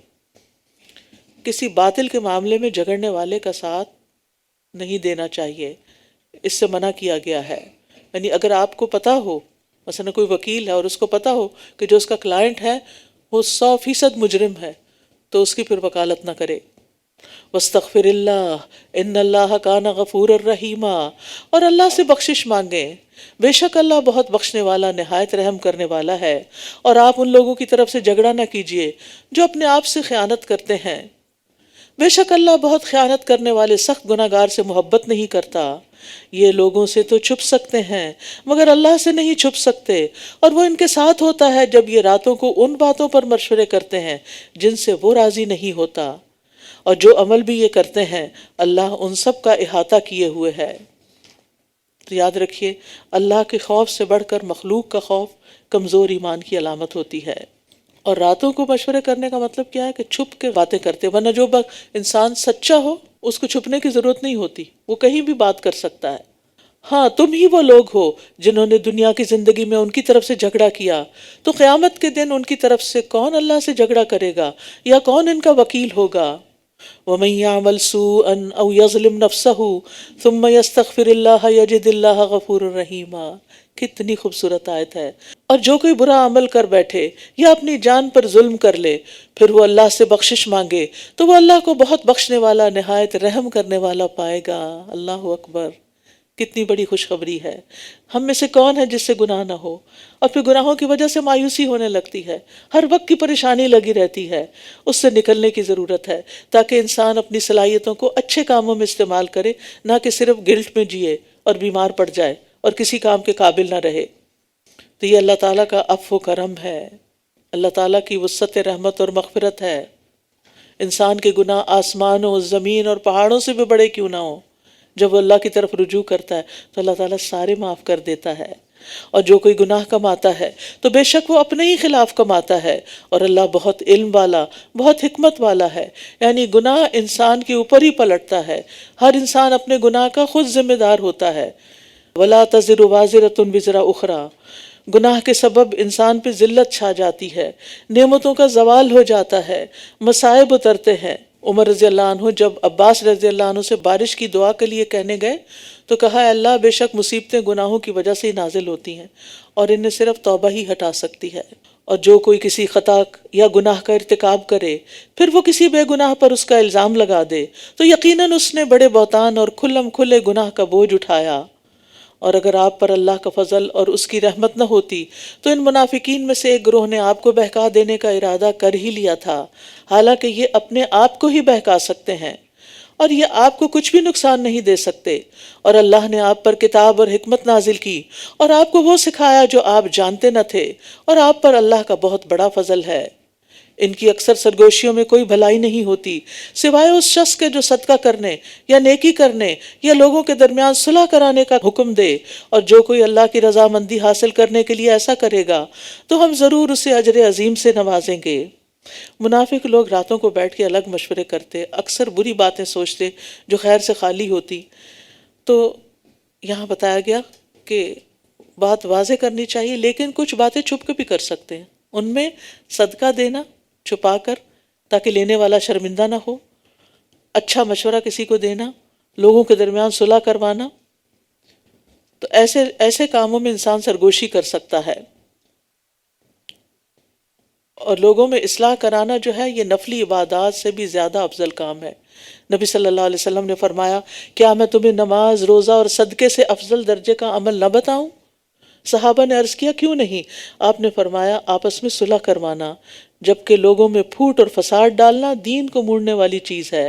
کسی باطل کے معاملے میں جھگڑنے والے کا ساتھ نہیں دینا چاہیے، اس سے منع کیا گیا ہے۔ یعنی اگر آپ کو پتا ہو مثلا کوئی وکیل ہے اور اس کو پتا ہو کہ جو اس کا کلائنٹ ہے وہ 100% مجرم ہے تو اس کی پھر وکالت نہ کرے۔ وَاسْتَغْفِرِ اللَّهَ إِنَّ اللَّهَ كَانَ غَفُورًا رَحِيمًا، اور اللہ سے بخشش مانگیں، بے شک اللہ بہت بخشنے والا نہایت رحم کرنے والا ہے۔ اور آپ ان لوگوں کی طرف سے جھگڑا نہ کیجیے جو اپنے آپ سے خیانت کرتے ہیں، بے شک اللہ بہت خیانت کرنے والے سخت گناہگار سے محبت نہیں کرتا۔ یہ لوگوں سے تو چھپ سکتے ہیں مگر اللہ سے نہیں چھپ سکتے، اور وہ ان کے ساتھ ہوتا ہے جب یہ راتوں کو ان باتوں پر مشورے کرتے ہیں جن سے وہ راضی نہیں ہوتا، اور جو عمل بھی یہ کرتے ہیں اللہ ان سب کا احاطہ کیے ہوئے ہے۔ تو یاد رکھیے اللہ کے خوف سے بڑھ کر مخلوق کا خوف کمزور ایمان کی علامت ہوتی ہے۔ اور راتوں کو مشورے کرنے کا مطلب کیا ہے کہ چھپ کے باتیں کرتے، ورنہ جو انسان سچا ہو اس کو چھپنے کی ضرورت نہیں ہوتی، وہ کہیں بھی بات کر سکتا ہے۔ ہاں تم ہی وہ لوگ ہو جنہوں نے دنیا کی زندگی میں ان کی طرف سے جھگڑا کیا، تو قیامت کے دن ان کی طرف سے کون اللہ سے جھگڑا کرے گا یا کون ان کا وکیل ہوگا؟ وَمَن يَعْمَلْ سُوءًا أَوْ يَظْلِمْ نَفْسَهُ ثُمَّ يَسْتَغْفِرِ اللَّهَ يَجِدِ اللَّهَ غَفُورًا رَحِيمًا۔ کتنی خوبصورت آیت ہے۔ اور جو کوئی برا عمل کر بیٹھے یا اپنی جان پر ظلم کر لے پھر وہ اللہ سے بخشش مانگے تو وہ اللہ کو بہت بخشنے والا نہایت رحم کرنے والا پائے گا۔ اللہ اکبر، کتنی بڑی خوشخبری ہے. ہم میں سے کون ہے جس سے گناہ نہ ہو؟ اور پھر گناہوں کی وجہ سے مایوسی ہونے لگتی ہے، ہر وقت کی پریشانی لگی رہتی ہے. اس سے نکلنے کی ضرورت ہے تاکہ انسان اپنی صلاحیتوں کو اچھے کاموں میں استعمال کرے، نہ کہ صرف گلٹ میں جیے اور بیمار پڑ جائے اور کسی کام کے قابل نہ رہے. تو یہ اللہ تعالیٰ کا عفو و کرم ہے، اللہ تعالیٰ کی وسعت رحمت اور مغفرت ہے. انسان کے گناہ آسمانوں، زمین اور پہاڑوں سے بھی بڑے کیوں نہ ہوں، جب وہ اللہ کی طرف رجوع کرتا ہے تو اللہ تعالیٰ سارے معاف کر دیتا ہے. اور جو کوئی گناہ کماتا ہے تو بے شک وہ اپنے ہی خلاف کماتا ہے، اور اللہ بہت علم والا، بہت حکمت والا ہے. یعنی گناہ انسان کے اوپر ہی پلٹتا ہے، ہر انسان اپنے گناہ کا خود ذمہ دار ہوتا ہے. وَلَا تَزِرُ وَازِرَةٌ وِزْرَ أُخْرَىٰ. گناہ کے سبب انسان پہ ذلت چھا جاتی ہے، نعمتوں کا زوال ہو جاتا ہے، مصائب اترتے ہیں. عمر رضی اللہ عنہ جب عباس رضی اللہ عنہ سے بارش کی دعا کے لیے کہنے گئے تو کہا، اے اللہ بے شک مصیبتیں گناہوں کی وجہ سے ہی نازل ہوتی ہیں اور انہیں صرف توبہ ہی ہٹا سکتی ہے. اور جو کوئی کسی خطا یا گناہ کا ارتکاب کرے پھر وہ کسی بے گناہ پر اس کا الزام لگا دے تو یقیناً اس نے بڑے بہتان اور کھلم کھلے گناہ کا بوجھ اٹھایا. اور اگر آپ پر اللہ کا فضل اور اس کی رحمت نہ ہوتی تو ان منافقین میں سے ایک گروہ نے آپ کو بہکا دینے کا ارادہ کر ہی لیا تھا، حالانکہ یہ اپنے آپ کو ہی بہکا سکتے ہیں اور یہ آپ کو کچھ بھی نقصان نہیں دے سکتے. اور اللہ نے آپ پر کتاب اور حکمت نازل کی اور آپ کو وہ سکھایا جو آپ جانتے نہ تھے، اور آپ پر اللہ کا بہت بڑا فضل ہے. ان کی اکثر سرگوشیوں میں کوئی بھلائی نہیں ہوتی سوائے اس شخص کے جو صدقہ کرنے یا نیکی کرنے یا لوگوں کے درمیان صلح کرانے کا حکم دے. اور جو کوئی اللہ کی رضامندی حاصل کرنے کے لیے ایسا کرے گا تو ہم ضرور اسے اجر عظیم سے نوازیں گے. منافق لوگ راتوں کو بیٹھ کے الگ مشورے کرتے، اکثر بری باتیں سوچتے جو خیر سے خالی ہوتی. تو یہاں بتایا گیا کہ بات واضح کرنی چاہیے، لیکن کچھ باتیں چھپ کے بھی کر سکتے ہیں. ان میں صدقہ دینا چھپا کر تاکہ لینے والا شرمندہ نہ ہو، اچھا مشورہ کسی کو دینا، لوگوں کے درمیان صلح کروانا. تو ایسے کاموں میں انسان سرگوشی کر سکتا ہے. اور لوگوں میں اصلاح کرانا جو ہے یہ نفلی عبادات سے بھی زیادہ افضل کام ہے. نبی صلی اللہ علیہ وسلم نے فرمایا، کیا میں تمہیں نماز، روزہ اور صدقے سے افضل درجے کا عمل نہ بتاؤں؟ صحابہ نے عرض کیا، کیوں نہیں؟ آپ نے فرمایا، آپس میں صلح کروانا، جبکہ لوگوں میں پھوٹ اور فساد ڈالنا دین کو موڑنے والی چیز ہے.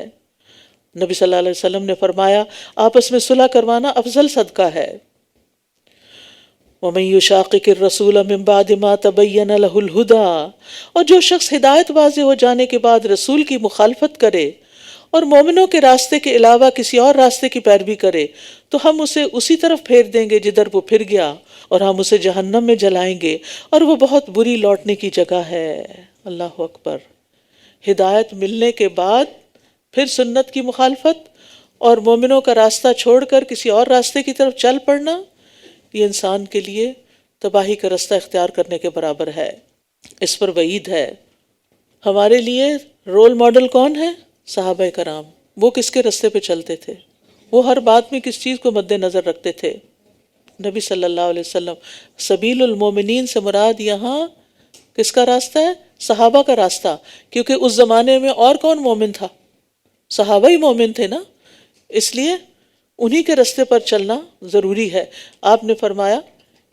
نبی صلی اللہ علیہ وسلم نے فرمایا، آپس میں صلح کروانا افضل صدقہ ہے. وَمَن يُشَاقِقِ الرَّسُولَ مِن بَعْدِ مَا تَبَيَّنَ لَهُ الْهُدَىٰ. اور جو شخص ہدایت واضح ہو جانے کے بعد رسول کی مخالفت کرے اور مومنوں کے راستے کے علاوہ کسی اور راستے کی پیروی کرے تو ہم اسے اسی طرف پھیر دیں گے جدھر وہ پھر گیا، اور ہم اسے جہنم میں جلائیں گے، اور وہ بہت بری لوٹنے کی جگہ ہے. اللہ اکبر. ہدایت ملنے کے بعد پھر سنت کی مخالفت اور مومنوں کا راستہ چھوڑ کر کسی اور راستے کی طرف چل پڑنا، یہ انسان کے لیے تباہی کا راستہ اختیار کرنے کے برابر ہے. اس پر وعید ہے. ہمارے لیے رول ماڈل کون ہے؟ صحابہ کرام. وہ کس کے راستے پہ چلتے تھے؟ وہ ہر بات میں کس چیز کو مد نظر رکھتے تھے؟ نبی صلی اللہ علیہ وسلم. سبیل المومنین سے مراد یہاں کس کا راستہ ہے؟ صحابہ کا راستہ. کیونکہ اس زمانے میں اور کون مومن تھا؟ صحابہ ہی مومن تھے نا، اس لیے انہی کے راستے پر چلنا ضروری ہے. آپ نے فرمایا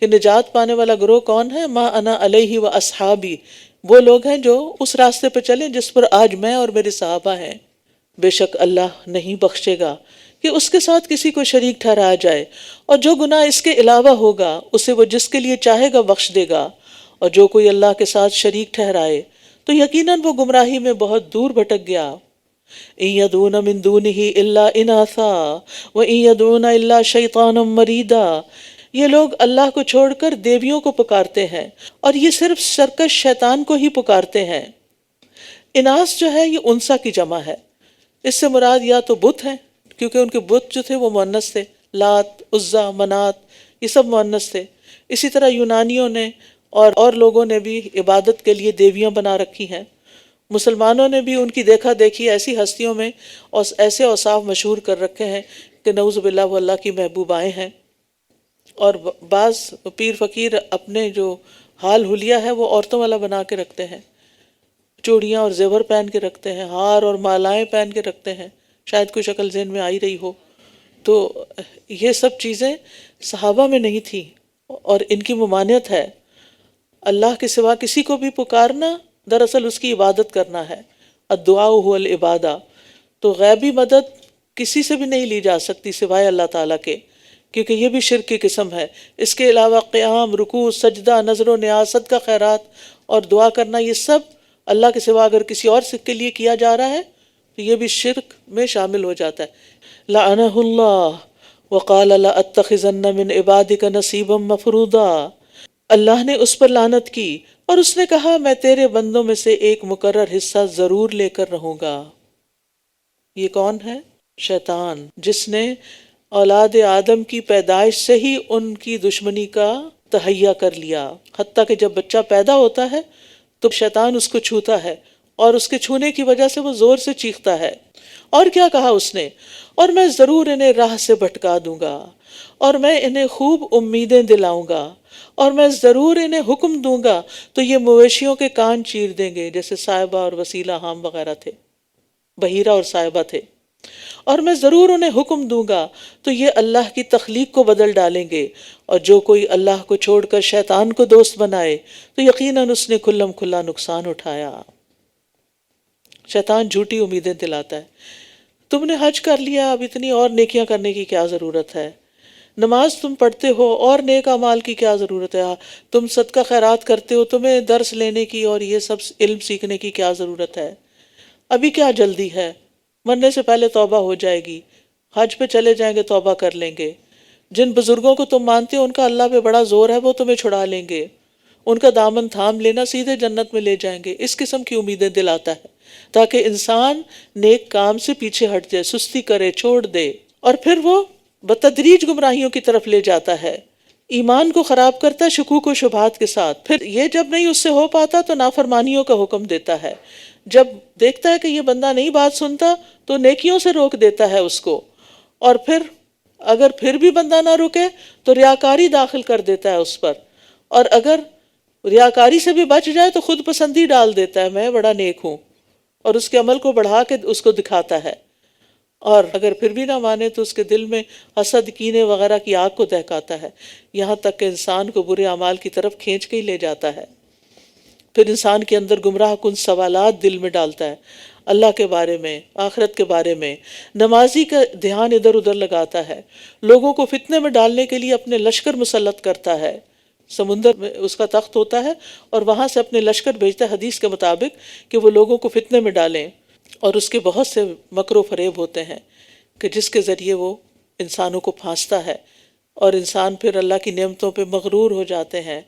کہ نجات پانے والا گروہ کون ہے؟ ما انا علیہ و اصحابی. وہ لوگ ہیں جو اس راستے پہ چلیں جس پر آج میں اور میرے صحابہ ہیں. بے شک اللہ نہیں بخشے گا کہ اس کے ساتھ کسی کو شریک ٹھہرایا جائے، اور جو گناہ اس کے علاوہ ہوگا اسے وہ جس کے لیے چاہے گا بخش دے گا. اور جو کوئی اللہ کے ساتھ شریک ٹھہرائے تو یقیناً وہ گمراہی میں بہت دور بھٹک گیا. ان يدعون من دونه الا اناثا وان يدعون الا شیطانا مریدا. یہ لوگ اللہ کو چھوڑ کر دیویوں کو پکارتے ہیں اور یہ صرف سرکش شیطان کو ہی پکارتے ہیں. اناث جو ہے یہ انثى کی جمع ہے. اس سے مراد یا تو بت ہیں، کیونکہ ان کے بت جو تھے وہ مؤنث تھے، لات، عزا، منات، یہ سب مؤنث تھے. اسی طرح یونانیوں نے اور لوگوں نے بھی عبادت کے لیے دیویاں بنا رکھی ہیں. مسلمانوں نے بھی ان کی دیکھا دیکھی ایسی ہستیوں میں اور ایسے اوصاف مشہور کر رکھے ہیں کہ نعوذ باللہ وہ اللہ کی محبوبائیں ہیں. اور بعض پیر فقیر اپنے جو حال حلیہ ہے وہ عورتوں والا بنا کے رکھتے ہیں، چوڑیاں اور زیور پہن کے رکھتے ہیں، ہار اور مالائیں پہن کے رکھتے ہیں. شاید کوئی شکل ذہن میں آئی رہی ہو. تو یہ سب چیزیں صحابہ میں نہیں تھیں، اور ان کی ممانعت ہے۔ اللہ کے سوا کسی کو بھی پکارنا دراصل اس کی عبادت کرنا ہے، الدعاء هو العبادہ۔ تو غیبی مدد کسی سے بھی نہیں لی جا سکتی سوائے اللہ تعالیٰ کے، کیونکہ یہ بھی شرک کی قسم ہے۔ اس کے علاوہ قیام، رکوع، سجدہ، نذر و نیاز، صدقہ خیرات اور دعا کرنا، یہ سب اللہ کے سوا اگر کسی اور کے لیے کیا جا رہا ہے تو یہ بھی شرک میں شامل ہو جاتا ہے۔ لعنہ اللہ وقال لأتخذن من عبادک نصیبا مفروضا، اللہ نے اس پر لعنت کی اور اس نے کہا میں تیرے بندوں میں سے ایک مقرر حصہ ضرور لے کر رہوں گا۔ یہ کون ہے؟ شیطان، جس نے اولاد آدم کی پیدائش سے ہی ان کی دشمنی کا تہیہ کر لیا، حتیٰ کہ جب بچہ پیدا ہوتا ہے تو شیطان اس کو چھوتا ہے، اور اس کے چھونے کی وجہ سے وہ زور سے چیختا ہے۔ اور کیا کہا اس نے؟ اور میں ضرور انہیں راہ سے بھٹکا دوں گا، اور میں انہیں خوب امیدیں دلاؤں گا، اور میں ضرور انہیں حکم دوں گا تو یہ مویشیوں کے کان چیر دیں گے، جیسے صائبہ اور وسیلہ حام وغیرہ تھے، بحیرہ اور صائبہ تھے۔ اور میں ضرور انہیں حکم دوں گا تو یہ اللہ کی تخلیق کو بدل ڈالیں گے، اور جو کوئی اللہ کو چھوڑ کر شیطان کو دوست بنائے تو یقیناً اس نے کھلم کھلا نقصان اٹھایا۔ شیطان جھوٹی امیدیں دلاتا ہے۔ تم نے حج کر لیا، اب اتنی اور نیکیاں کرنے کی کیا ضرورت ہے؟ نماز تم پڑھتے ہو، اور نیک اعمال کی کیا ضرورت ہے؟ تم صدقہ خیرات کرتے ہو، تمہیں درس لینے کی اور یہ سب علم سیکھنے کی کیا ضرورت ہے؟ ابھی کیا جلدی ہے؟ مرنے سے پہلے توبہ ہو جائے گی، حج پہ چلے جائیں گے توبہ کر لیں گے۔ جن بزرگوں کو تم مانتے ہو ان کا اللہ پہ بڑا زور ہے، وہ تمہیں چھڑا لیں گے، ان کا دامن تھام لینا، سیدھے جنت میں لے جائیں گے۔ اس قسم کی امیدیں دلاتا ہے تاکہ انسان نیک کام سے پیچھے ہٹ جائے، سستی کرے، چھوڑ دے، اور پھر وہ بتدریج گمراہیوں کی طرف لے جاتا ہے، ایمان کو خراب کرتا ہے شکوک و شبہات کے ساتھ۔ پھر یہ جب نہیں اس سے ہو پاتا تو نافرمانیوں کا حکم دیتا ہے، جب دیکھتا ہے کہ یہ بندہ نہیں بات سنتا تو نیکیوں سے روک دیتا ہے اس کو، اور پھر اگر پھر بھی بندہ نہ رکے تو ریاکاری داخل کر دیتا ہے اس پر، اور اگر ریاکاری سے بھی بچ جائے تو خود پسندی ڈال دیتا ہے، میں بڑا نیک ہوں، اور اس کے عمل کو بڑھا کے اس کو دکھاتا ہے، اور اگر پھر بھی نہ مانے تو اس کے دل میں حسد، کینے وغیرہ کی آگ کو دہکاتا ہے، یہاں تک کہ انسان کو برے اعمال کی طرف کھینچ کے ہی لے جاتا ہے۔ پھر انسان کے اندر گمراہ کن سوالات دل میں ڈالتا ہے، اللہ کے بارے میں، آخرت کے بارے میں۔ نمازی کا دھیان ادھر ادھر لگاتا ہے، لوگوں کو فتنے میں ڈالنے کے لیے اپنے لشکر مسلط کرتا ہے، سمندر میں اس کا تخت ہوتا ہے اور وہاں سے اپنے لشکر بھیجتا ہے حدیث کے مطابق کہ وہ لوگوں کو فتنے میں ڈالیں، اور اس کے بہت سے مکر و فریب ہوتے ہیں کہ جس کے ذریعے وہ انسانوں کو پھانستا ہے، اور انسان پھر اللہ کی نعمتوں پہ مغرور ہو جاتے ہیں،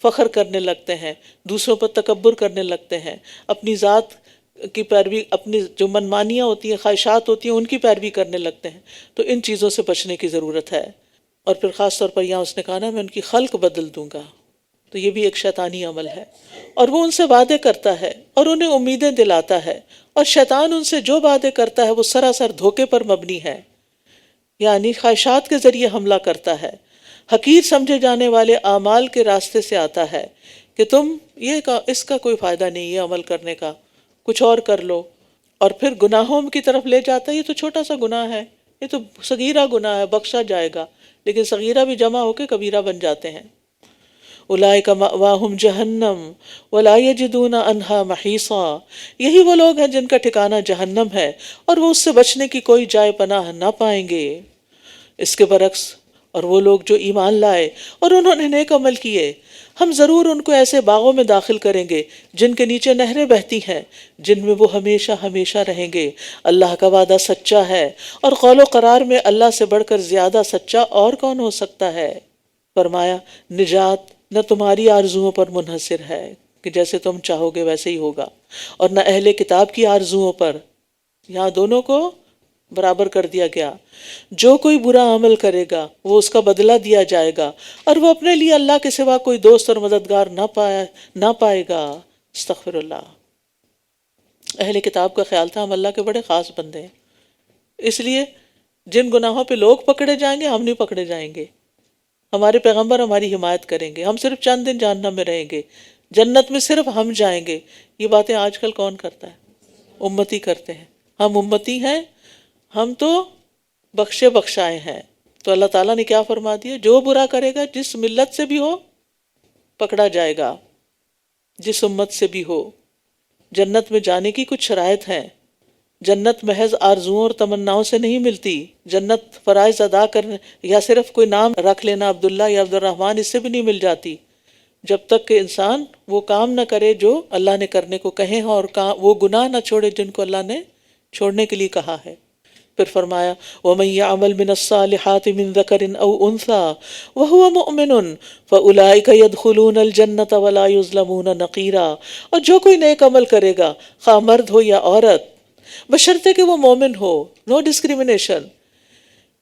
فخر کرنے لگتے ہیں، دوسروں پر تکبر کرنے لگتے ہیں، اپنی ذات کی پیروی، اپنی جو منمانیاں ہوتی ہیں، خواہشات ہوتی ہیں، ان کی پیروی کرنے لگتے ہیں۔ تو ان چیزوں سے بچنے کی ضرورت ہے۔ اور پھر خاص طور پر یہاں اس نے کہا نا میں ان کی خلق بدل دوں گا، تو یہ بھی ایک شیطانی عمل ہے، اور وہ ان سے وعدے کرتا ہے اور انہیں امیدیں دلاتا ہے، اور شیطان ان سے جو وعدے کرتا ہے وہ سراسر دھوکے پر مبنی ہے، یعنی خواہشات کے ذریعے حملہ کرتا ہے، حقیر سمجھے جانے والے اعمال کے راستے سے آتا ہے کہ تم اس کا کوئی فائدہ نہیں ہے عمل کرنے کا، کچھ اور کر لو، اور پھر گناہوں کی طرف لے جاتا ہے۔ یہ تو چھوٹا سا گناہ ہے، یہ تو صغیرہ گناہ ہے، بخشا جائے گا، لیکن صغیرہ بھی جمع ہو کے کبیرہ بن جاتے ہیں۔ اولئک مأواہم جہنم ولا یجدون عنہا محیصا، یہی وہ لوگ ہیں جن کا ٹھکانہ جہنم ہے اور وہ اس سے بچنے کی کوئی جائے پناہ نہ پائیں گے۔ اس کے برعکس اور وہ لوگ جو ایمان لائے اور انہوں نے نیک عمل کیے، ہم ضرور ان کو ایسے باغوں میں داخل کریں گے جن کے نیچے نہریں بہتی ہیں، جن میں وہ ہمیشہ ہمیشہ رہیں گے۔ اللہ کا وعدہ سچا ہے، اور قول و قرار میں اللہ سے بڑھ کر زیادہ سچا اور کون ہو سکتا ہے؟ فرمایا نجات نہ تمہاری آرزوؤں پر منحصر ہے کہ جیسے تم چاہو گے ویسے ہی ہوگا، اور نہ اہل کتاب کی آرزوؤں پر، یہاں دونوں کو برابر کر دیا گیا۔ جو کوئی برا عمل کرے گا وہ اس کا بدلہ دیا جائے گا، اور وہ اپنے لیے اللہ کے سوا کوئی دوست اور مددگار نہ پائے گا۔ استغفر اللہ۔ اہل کتاب کا خیال تھا ہم اللہ کے بڑے خاص بندے ہیں، اس لیے جن گناہوں پہ لوگ پکڑے جائیں گے ہم نہیں پکڑے جائیں گے، ہمارے پیغمبر ہماری حمایت کریں گے، ہم صرف چند دن جہنم میں رہیں گے، جنت میں صرف ہم جائیں گے۔ یہ باتیں آج کل کون کرتا ہے؟ امتی کرتے ہیں، ہم امتی ہیں، ہم تو بخشے بخشائے ہیں۔ تو اللہ تعالیٰ نے کیا فرما دیا، جو برا کرے گا جس ملت سے بھی ہو پکڑا جائے گا، جس امت سے بھی ہو۔ جنت میں جانے کی کچھ شرائط ہیں۔ جنت محض آرزوؤں اور تمناؤں سے نہیں ملتی۔ جنت فرائض ادا کرنے یا صرف کوئی نام رکھ لینا عبداللہ یا عبدالرحمن، اس سے بھی نہیں مل جاتی، جب تک کہ انسان وہ کام نہ کرے جو اللہ نے کرنے کو کہے ہیں، اور وہ گناہ نہ چھوڑے جن کو اللہ نے چھوڑنے کے لیے کہا ہے۔ پھر فرمایا وَمَن يَعْمَلْ مِنَ الصَّالِحَاتِ مِن ذَكَرٍ أَوْ أُنثَىٰ وَهُوَ مُؤْمِنٌ فَأُولَٰئِكَ يَدْخُلُونَ الْجَنَّةَ وَلَا يُظْلَمُونَ نَقِيرًا۔ اور جو کوئی نیک عمل کرے گا، خواہ مرد ہو یا عورت، بشرطے کہ وہ مومن ہو، نو ڈسکریمنیشن،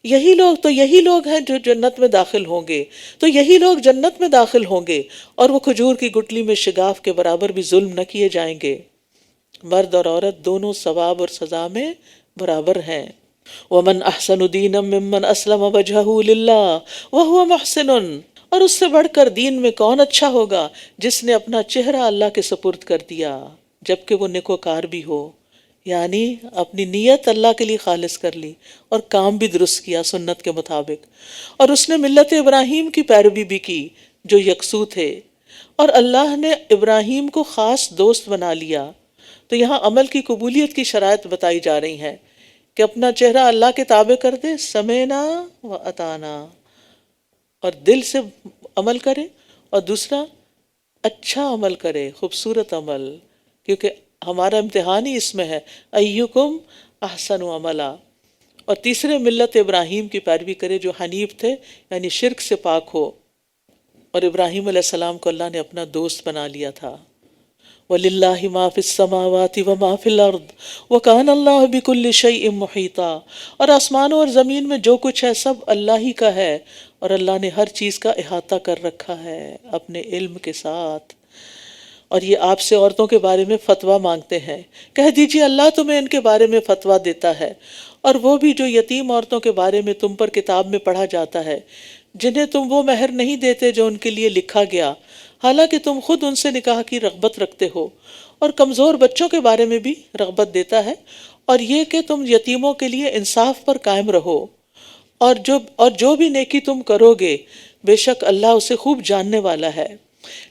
یہی لوگ ہیں جو جنت میں داخل ہوں گے۔ تو یہی لوگ جنت میں داخل ہوں گے، اور وہ کھجور کی گٹلی میں شگاف کے برابر بھی ظلم نہ کیے جائیں گے۔ مرد اور عورت دونوں ثواب اور سزا میں برابر ہیں۔ وَمَنْ أَحْسَنُ دِينًا مِّمَّنْ أَسْلَمَ وَجْهَهُ لِلَّهِ وَهُوَ مُحْسِنٌ۔ اور اس سے بڑھ کر دین میں کون اچھا ہوگا جس نے اپنا چہرہ اللہ کے سپرد کر دیا، جبکہ وہ نیکوکار بھی ہو، یعنی اپنی نیت اللہ کے لیے خالص کر لی اور کام بھی درست کیا سنت کے مطابق، اور اس نے ملت ابراہیم کی پیروی بھی کی جو یکسو تھے، اور اللہ نے ابراہیم کو خاص دوست بنا لیا۔ تو یہاں عمل کی قبولیت کی شرائط بتائی جا رہی ہیں کہ اپنا چہرہ اللہ کے تابع کر دے، سمینا و اطانا، اور دل سے عمل کرے، اور دوسرا اچھا عمل کرے، خوبصورت عمل، کیونکہ ہمارا امتحان ہی اس میں ہے، ایکم احسن عملا۔ اور تیسرے ملت ابراہیم کی پیروی کرے جو حنیف تھے، یعنی شرک سے پاک ہو، اور ابراہیم علیہ السلام کو اللہ نے اپنا دوست بنا لیا تھا۔ وَلِلَّهِ مَا فِي السَّمَاوَاتِ وَمَا فِي الْأَرْضِ وَكَانَ اللَّهُ بِكُلِّ شَيْءٍ مُحِيطًا۔ اور آسمانوں اور زمین میں جو کچھ ہے سب اللہ ہی کا ہے، اور اللہ نے ہر چیز کا احاطہ کر رکھا ہے اپنے علم کے ساتھ۔ اور یہ آپ سے عورتوں کے بارے میں فتویٰ مانگتے ہیں، کہہ دیجئے اللہ تمہیں ان کے بارے میں فتویٰ دیتا ہے، اور وہ بھی جو یتیم عورتوں کے بارے میں تم پر کتاب میں پڑھا جاتا ہے، جنہیں تم وہ مہر نہیں دیتے جو ان کے لیے لکھا گیا، حالانکہ تم خود ان سے نکاح کی رغبت رکھتے ہو، اور کمزور بچوں کے بارے میں بھی رغبت دیتا ہے، اور یہ کہ تم یتیموں کے لیے انصاف پر قائم رہو، اور جو بھی نیکی تم کرو گے بے شک اللہ اسے خوب جاننے والا ہے۔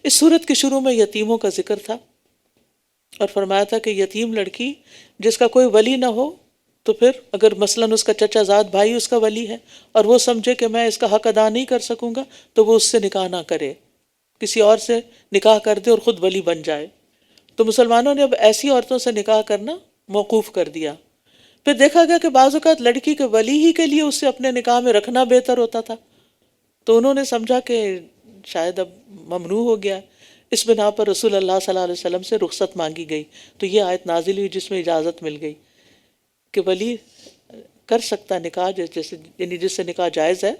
اس سورت کے شروع میں یتیموں کا ذکر تھا، اور فرمایا تھا کہ یتیم لڑکی جس کا کوئی ولی نہ ہو، تو پھر اگر مثلاً اس کا چچا زاد بھائی اس کا ولی ہے، اور وہ سمجھے کہ میں اس کا حق ادا نہیں کر سکوں گا، تو وہ اس سے نکاح نہ کرے، کسی اور سے نکاح کر دے اور خود ولی بن جائے۔ تو مسلمانوں نے اب ایسی عورتوں سے نکاح کرنا موقوف کر دیا۔ پھر دیکھا گیا کہ بعض اوقات لڑکی کے ولی ہی کے لیے اسے اپنے نکاح میں رکھنا بہتر ہوتا تھا، تو انہوں نے سمجھا کہ شاید اب ممنوع ہو گیا۔ اس بنا پر رسول اللہ صلی اللہ علیہ وسلم سے رخصت مانگی گئی، تو یہ آیت نازل ہوئی جس میں اجازت مل گئی کہ ولی کر سکتا نکاح، جیسے یعنی جس سے نکاح جائز ہے،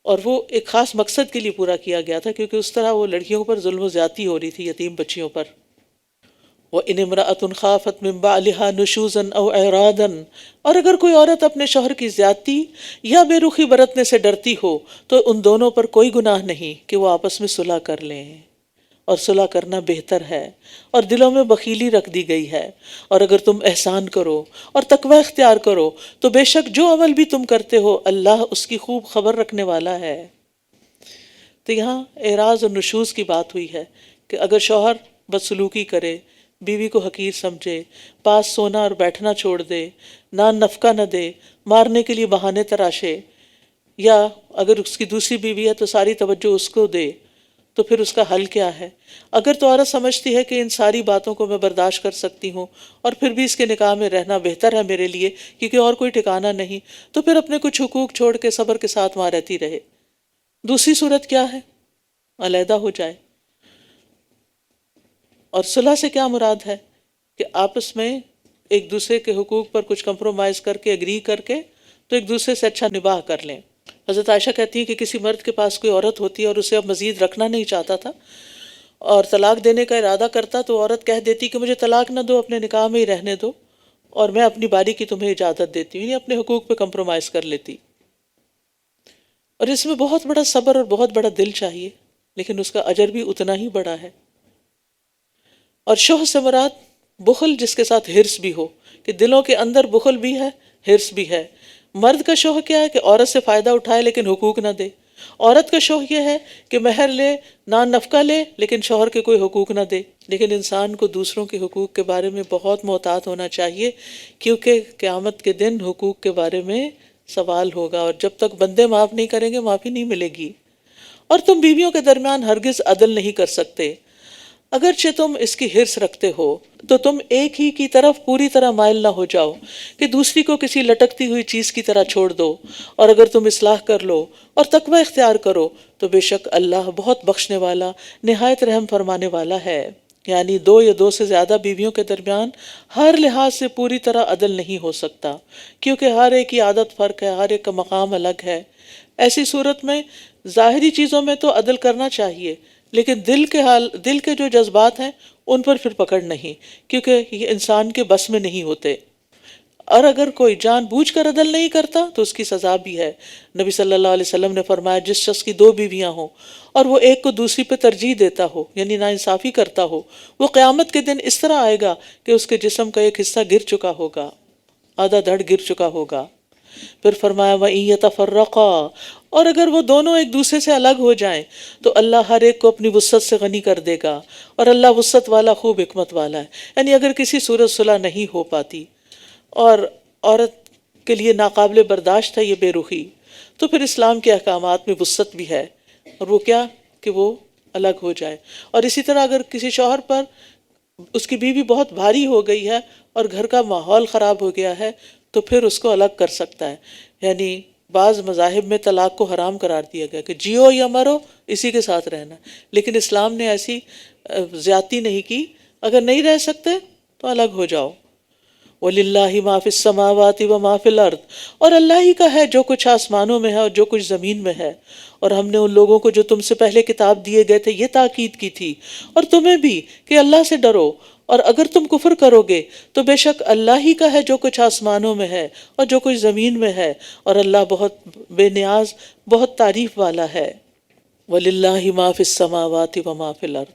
اور وہ ایک خاص مقصد کے لیے پورا کیا گیا تھا، کیونکہ اس طرح وہ لڑکیوں پر ظلم و زیادتی ہو رہی تھی، یتیم بچیوں پر۔ وَإِنِ امْرَأَةٌ خَافَتْ مِن بَعْلِهَا نُشُوزًا أَوْ إِعْرَاضًا۔ اور اگر کوئی عورت اپنے شوہر کی زیادتی یا بے رخی برتنے سے ڈرتی ہو تو ان دونوں پر کوئی گناہ نہیں کہ وہ آپس میں صلح کر لیں، اور صلح کرنا بہتر ہے، اور دلوں میں بخیلی رکھ دی گئی ہے۔ اور اگر تم احسان کرو اور تقوی اختیار کرو تو بے شک جو عمل بھی تم کرتے ہو اللہ اس کی خوب خبر رکھنے والا ہے۔ تو یہاں اعراض اور نشوز کی بات ہوئی ہے کہ اگر شوہر بدسلوکی کرے، بیوی کو حقیر سمجھے، پاس سونا اور بیٹھنا چھوڑ دے، نان نفقہ نہ دے، مارنے کے لیے بہانے تراشے، یا اگر اس کی دوسری بیوی ہے تو ساری توجہ اس کو دے، تو پھر اس کا حل کیا ہے؟ اگر تو عورت سمجھتی ہے کہ ان ساری باتوں کو میں برداشت کر سکتی ہوں اور پھر بھی اس کے نکاح میں رہنا بہتر ہے میرے لیے کیونکہ اور کوئی ٹھکانہ نہیں، تو پھر اپنے کچھ حقوق چھوڑ کے صبر کے ساتھ وہاں رہتی رہے۔ دوسری صورت کیا ہے؟ علیحدہ ہو جائے۔ اور صلح سے کیا مراد ہے؟ کہ آپس میں ایک دوسرے کے حقوق پر کچھ کمپرومائز کر کے، اگری کر کے، تو ایک دوسرے سے اچھا نباہ کر لیں۔ حضرت عائشہ کہتی ہیں کہ کسی مرد کے پاس کوئی عورت ہوتی ہے اور اسے اب مزید رکھنا نہیں چاہتا تھا اور طلاق دینے کا ارادہ کرتا، تو عورت کہہ دیتی کہ مجھے طلاق نہ دو، اپنے نکاح میں ہی رہنے دو، اور میں اپنی باری کی تمہیں اجازت دیتی ہوں، یعنی اپنے حقوق پہ کمپرومائز کر لیتی۔ اور اس میں بہت بڑا صبر اور بہت بڑا دل چاہیے، لیکن اس کا اجر بھی اتنا ہی بڑا ہے۔ اور شح سے مراد بخل جس کے ساتھ ہرس بھی ہو، کہ دلوں کے اندر بخل بھی ہے، ہرس بھی ہے، مرد کا شوق کیا ہے کہ عورت سے فائدہ اٹھائے لیکن حقوق نہ دے، عورت کا شوق یہ ہے کہ مہر لے، نان نفقہ لے، لیکن شوہر کے کوئی حقوق نہ دے۔ لیکن انسان کو دوسروں کے حقوق کے بارے میں بہت محتاط ہونا چاہیے، کیونکہ قیامت کے دن حقوق کے بارے میں سوال ہوگا، اور جب تک بندے معاف نہیں کریں گے معافی نہیں ملے گی۔ اور تم بیویوں کے درمیان ہرگز عدل نہیں کر سکتے، اگرچہ تم اس کی حرص رکھتے ہو تو تم ایک ہی کی طرف پوری طرح مائل نہ ہو جاؤ کہ دوسری کو کسی لٹکتی ہوئی چیز کی طرح چھوڑ دو، اور اگر تم اصلاح کر لو اور تقوی اختیار کرو تو بے شک اللہ بہت بخشنے والا، نہایت رحم فرمانے والا ہے۔ یعنی دو یا دو سے زیادہ بیویوں کے درمیان ہر لحاظ سے پوری طرح عدل نہیں ہو سکتا، کیونکہ ہر ایک کی عادت فرق ہے، ہر ایک کا مقام الگ ہے۔ ایسی صورت میں ظاہری چیزوں میں تو عدل کرنا چاہیے، لیکن دل کے جو جذبات ہیں ان پر پھر پکڑ نہیں، کیونکہ یہ انسان کے بس میں نہیں ہوتے۔ اور اگر کوئی جان بوجھ کر عدل نہیں کرتا تو اس کی سزا بھی ہے۔ نبی صلی اللہ علیہ وسلم نے فرمایا جس شخص کی دو بیویاں ہوں اور وہ ایک کو دوسری پہ ترجیح دیتا ہو، یعنی ناانصافی کرتا ہو، وہ قیامت کے دن اس طرح آئے گا کہ اس کے جسم کا ایک حصہ گر چکا ہوگا، آدھا دھڑ گر چکا ہوگا۔ پھر فرمایا وَإِن يَتَفَرَّقَا، اور اگر وہ دونوں ایک دوسرے سے الگ ہو جائیں تو اللہ ہر ایک کو اپنی وسعت سے غنی کر دے گا، اور اللہ وسعت والا خوب حکمت والا ہے۔ یعنی اگر کسی صورت صلح نہیں ہو پاتی اور عورت کے لیے ناقابل برداشت ہے یہ بے رخی، تو پھر اسلام کے احکامات میں وسعت بھی ہے، اور وہ کیا کہ وہ الگ ہو جائے۔ اور اسی طرح اگر کسی شوہر پر اس کی بیوی بہت بھاری ہو گئی ہے اور گھر کا ماحول خراب ہو گیا ہے تو پھر اس کو الگ کر سکتا ہے۔ یعنی بعض مذاہب میں طلاق کو حرام قرار دیا گیا کہ جیو یا مرو اسی کے ساتھ رہنا، لیکن اسلام نے ایسی زیادتی نہیں کی، اگر نہیں رہ سکتے تو الگ ہو جاؤ۔ وَلِلَّهِ مَا فِي السَّمَاوَاتِ وَمَا فِي الْأَرْضِ، اور اللہ ہی کا ہے جو کچھ آسمانوں میں ہے اور جو کچھ زمین میں ہے۔ اور ہم نے ان لوگوں کو جو تم سے پہلے کتاب دیے گئے تھے یہ تاکید کی تھی، اور تمہیں بھی، کہ اللہ سے ڈرو، اور اگر تم کفر کرو گے تو بے شک اللہ ہی کا ہے جو کچھ آسمانوں میں ہے اور جو کچھ زمین میں ہے، اور اللہ بہت بے نیاز، بہت تعریف والا ہے۔ وَلِلَّهِ مَا فِي السَّمَاوَاتِ وَمَا فِي الْأَرْضِ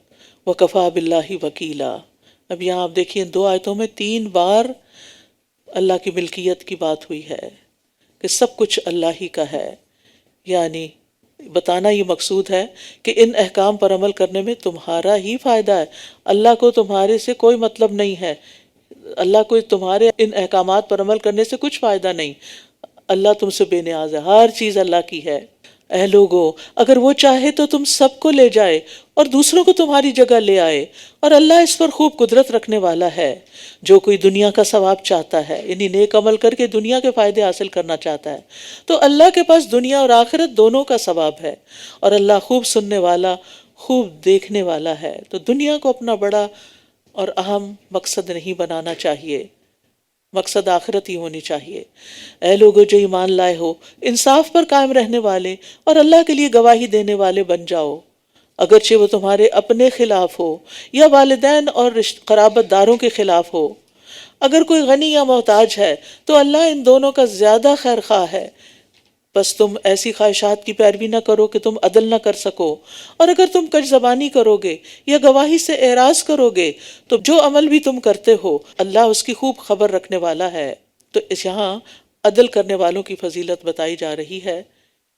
وَكَفَى بِاللَّهِ وَكِيلًا۔ اب یہاں آپ دیکھیے ان دو آیتوں میں 3 بار اللہ کی ملکیت کی بات ہوئی ہے کہ سب کچھ اللہ ہی کا ہے۔ یعنی بتانا یہ مقصود ہے کہ ان احکام پر عمل کرنے میں تمہارا ہی فائدہ ہے، اللہ کو تمہارے سے کوئی مطلب نہیں ہے، اللہ کو تمہارے ان احکامات پر عمل کرنے سے کچھ فائدہ نہیں، اللہ تم سے بے نیاز ہے، ہر چیز اللہ کی ہے۔ اے لوگو، اگر وہ چاہے تو تم سب کو لے جائے اور دوسروں کو تمہاری جگہ لے آئے، اور اللہ اس پر خوب قدرت رکھنے والا ہے۔ جو کوئی دنیا کا ثواب چاہتا ہے، یعنی نیک عمل کر کے دنیا کے فائدے حاصل کرنا چاہتا ہے، تو اللہ کے پاس دنیا اور آخرت دونوں کا ثواب ہے، اور اللہ خوب سننے والا، خوب دیکھنے والا ہے۔ تو دنیا کو اپنا بڑا اور اہم مقصد نہیں بنانا چاہیے، مقصد آخرت ہی ہونی چاہیے۔ اے لوگو جو ایمان لائے ہو، انصاف پر قائم رہنے والے اور اللہ کے لیے گواہی دینے والے بن جاؤ، اگرچہ وہ تمہارے اپنے خلاف ہو یا والدین اور قرابت داروں کے خلاف ہو۔ اگر کوئی غنی یا محتاج ہے تو اللہ ان دونوں کا زیادہ خیر خواہ ہے، بس تم ایسی خواہشات کی پیروی نہ کرو کہ تم عدل نہ کر سکو، اور اگر تم کج زبانی کرو گے یا گواہی سے اعراض کرو گے تو جو عمل بھی تم کرتے ہو اللہ اس کی خوب خبر رکھنے والا ہے۔ تو اس یہاں عدل کرنے والوں کی فضیلت بتائی جا رہی ہے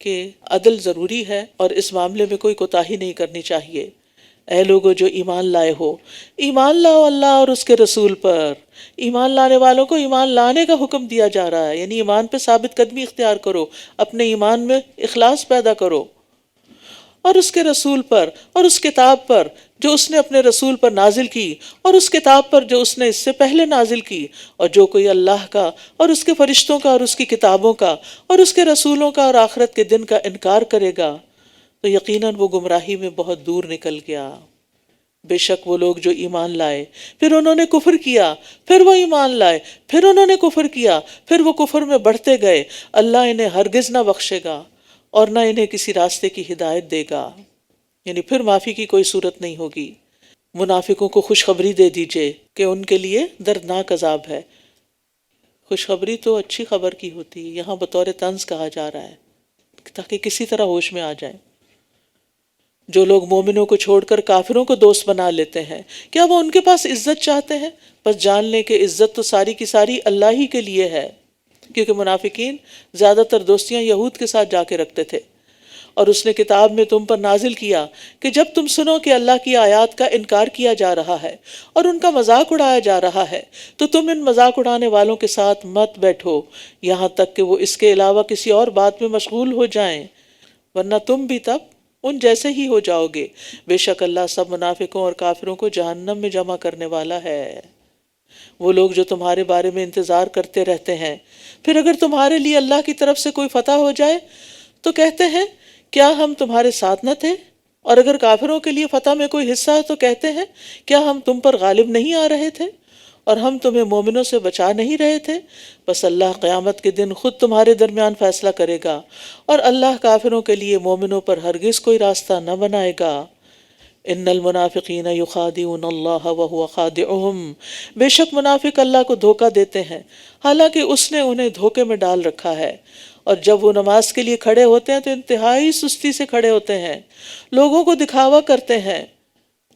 کہ عدل ضروری ہے اور اس معاملے میں کوئی کوتاہی نہیں کرنی چاہیے۔ اے لوگو جو ایمان لائے ہو، ایمان لاؤ اللہ اور اس کے رسول پر۔ ایمان لانے والوں کو ایمان لانے کا حکم دیا جا رہا ہے، یعنی ایمان پہ ثابت قدمی اختیار کرو، اپنے ایمان میں اخلاص پیدا کرو، اور اس کے رسول پر اور اس کتاب پر جو اس نے اپنے رسول پر نازل کی، اور اس کتاب پر جو اس نے اس سے پہلے نازل کی، اور جو کوئی اللہ کا اور اس کے فرشتوں کا اور اس کی کتابوں کا اور اس کے رسولوں کا اور آخرت کے دن کا انکار کرے گا تو یقیناً وہ گمراہی میں بہت دور نکل گیا۔ بے شک وہ لوگ جو ایمان لائے پھر انہوں نے کفر کیا، پھر وہ ایمان لائے پھر انہوں نے کفر کیا، پھر وہ کفر میں بڑھتے گئے، اللہ انہیں ہرگز نہ بخشے گا اور نہ انہیں کسی راستے کی ہدایت دے گا۔ یعنی پھر معافی کی کوئی صورت نہیں ہوگی۔ منافقوں کو خوشخبری دے دیجئے کہ ان کے لیے دردناک عذاب ہے۔ خوشخبری تو اچھی خبر کی ہوتی ہے، یہاں بطور طنز کہا جا رہا ہے تاکہ کسی طرح ہوش میں آ جائیں۔ جو لوگ مومنوں کو چھوڑ کر کافروں کو دوست بنا لیتے ہیں، کیا وہ ان کے پاس عزت چاہتے ہیں؟ بس جان لیں کہ عزت تو ساری کی ساری اللہ ہی کے لیے ہے، کیونکہ منافقین زیادہ تر دوستیاں یہود کے ساتھ جا کے رکھتے تھے. اور اس نے کتاب میں تم پر نازل کیا کہ جب تم سنو کہ اللہ کی آیات کا انکار کیا جا رہا ہے اور ان کا مذاق اڑایا جا رہا ہے تو تم ان مذاق اڑانے والوں کے ساتھ مت بیٹھو یہاں تک کہ وہ اس کے علاوہ کسی اور بات میں مشغول ہو جائیں، ورنہ تم بھی تب ان جیسے ہی ہو جاؤ گے. بے شک اللہ سب منافقوں اور کافروں کو جہنم میں جمع کرنے والا ہے. وہ لوگ جو تمہارے بارے میں انتظار کرتے رہتے ہیں، پھر اگر تمہارے لیے اللہ کی طرف سے کوئی فتح ہو جائے تو کہتے ہیں کیا ہم تمہارے ساتھ نہ تھے، اور اگر کافروں کے لیے فتح میں کوئی حصہ ہے تو کہتے ہیں کیا ہم تم پر غالب نہیں آ رہے تھے اور ہم تمہیں مومنوں سے بچا نہیں رہے تھے. بس اللہ قیامت کے دن خود تمہارے درمیان فیصلہ کرے گا اور اللہ کافروں کے لیے مومنوں پر ہرگز کوئی راستہ نہ بنائے گا. ان المنافقین یخادعون اللہ وہو خادعہم، بے شک منافق اللہ کو دھوکہ دیتے ہیں حالانکہ اس نے انہیں دھوکے میں ڈال رکھا ہے. اور جب وہ نماز کے لیے کھڑے ہوتے ہیں تو انتہائی سستی سے کھڑے ہوتے ہیں، لوگوں کو دکھاوا کرتے ہیں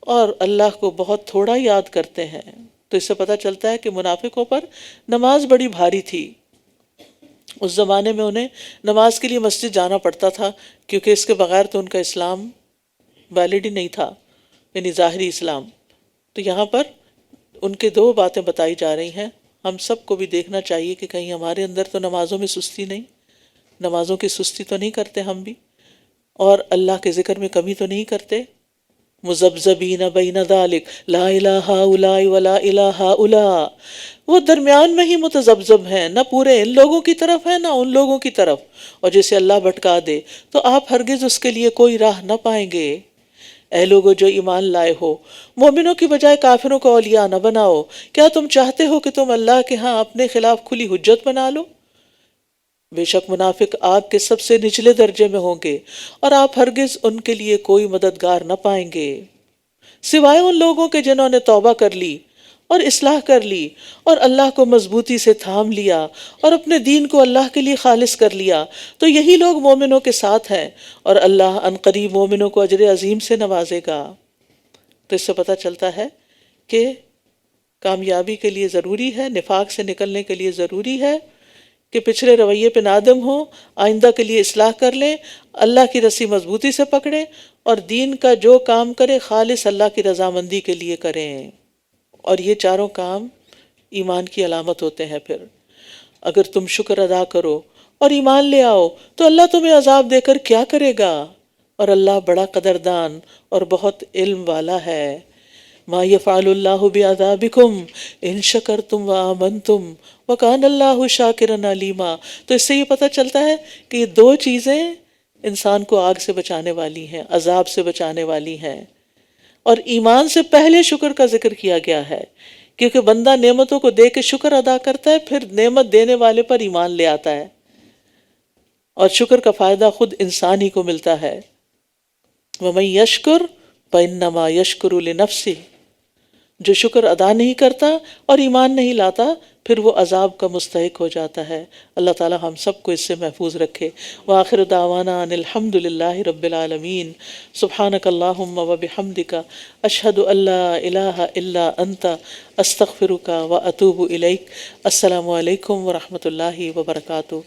اور اللہ کو بہت تھوڑا یاد کرتے ہیں. تو اس سے پتہ چلتا ہے کہ منافقوں پر نماز بڑی بھاری تھی. اس زمانے میں انہیں نماز کے لیے مسجد جانا پڑتا تھا کیونکہ اس کے بغیر تو ان کا اسلام ویلڈ ہی نہیں تھا، یعنی ظاہری اسلام. تو یہاں پر ان کے دو باتیں بتائی جا رہی ہیں. ہم سب کو بھی دیکھنا چاہیے کہ کہیں ہمارے اندر تو نمازوں میں سستی نہیں، نمازوں کی سستی تو نہیں کرتے ہم بھی، اور اللہ کے ذکر میں کمی تو نہیں کرتے. مذبذبین بین ذالک لا الہ ہؤلاء ولا الہ ہؤلاء، وہ درمیان میں ہی متذبذب ہیں، نہ پورے ان لوگوں کی طرف ہیں نہ ان لوگوں کی طرف. اور جسے اللہ بھٹکا دے تو آپ ہرگز اس کے لیے کوئی راہ نہ پائیں گے. اے لوگو جو ایمان لائے ہو، مومنوں کی بجائے کافروں کو اولیاء نہ بناؤ. کیا تم چاہتے ہو کہ تم اللہ کے ہاں اپنے خلاف کھلی حجت بنا لو؟ بے شک منافق آگ کے سب سے نچلے درجے میں ہوں گے اور آپ ہرگز ان کے لیے کوئی مددگار نہ پائیں گے سوائے ان لوگوں کے جنہوں نے توبہ کر لی اور اصلاح کر لی اور اللہ کو مضبوطی سے تھام لیا اور اپنے دین کو اللہ کے لیے خالص کر لیا، تو یہی لوگ مومنوں کے ساتھ ہیں اور اللہ عنقریب مومنوں کو اجر عظیم سے نوازے گا. تو اس سے پتہ چلتا ہے کہ کامیابی کے لیے ضروری ہے، نفاق سے نکلنے کے لیے ضروری ہے کہ پچھلے رویے پہ نادم ہوں، آئندہ کے لیے اصلاح کر لیں، اللہ کی رسی مضبوطی سے پکڑیں اور دین کا جو کام کرے خالص اللہ کی رضامندی کے لیے کریں. اور یہ چاروں کام ایمان کی علامت ہوتے ہیں. پھر اگر تم شکر ادا کرو اور ایمان لے آؤ تو اللہ تمہیں عذاب دے کر کیا کرے گا، اور اللہ بڑا قدردان اور بہت علم والا ہے. ما یفعل اللہ بعذابکم ان شکرتم وآمنتم وکان اللہ شاکرا علیما. تو اس سے یہ پتہ چلتا ہے کہ یہ دو چیزیں انسان کو آگ سے بچانے والی ہیں، عذاب سے بچانے والی ہیں. اور ایمان سے پہلے شکر کا ذکر کیا گیا ہے کیونکہ بندہ نعمتوں کو دے کے شکر ادا کرتا ہے، پھر نعمت دینے والے پر ایمان لے آتا ہے، اور شکر کا فائدہ خود انسان ہی کو ملتا ہے. وَمَن يَشْكُرْ فَإِنَّمَا يَشْكُرُ لِنَفْسِهِ، جو شکر ادا نہیں کرتا اور ایمان نہیں لاتا پھر وہ عذاب کا مستحق ہو جاتا ہے. اللہ تعالی ہم سب کو اس سے محفوظ رکھے. وآخر دعوانا ان الحمد للہ رب العالمین. سبحانک اللہم وبحمدک اشہد ان لا الہ الا انت استغفرک واتوب الیک. السلام علیکم ورحمۃ اللہ وبرکاتہ.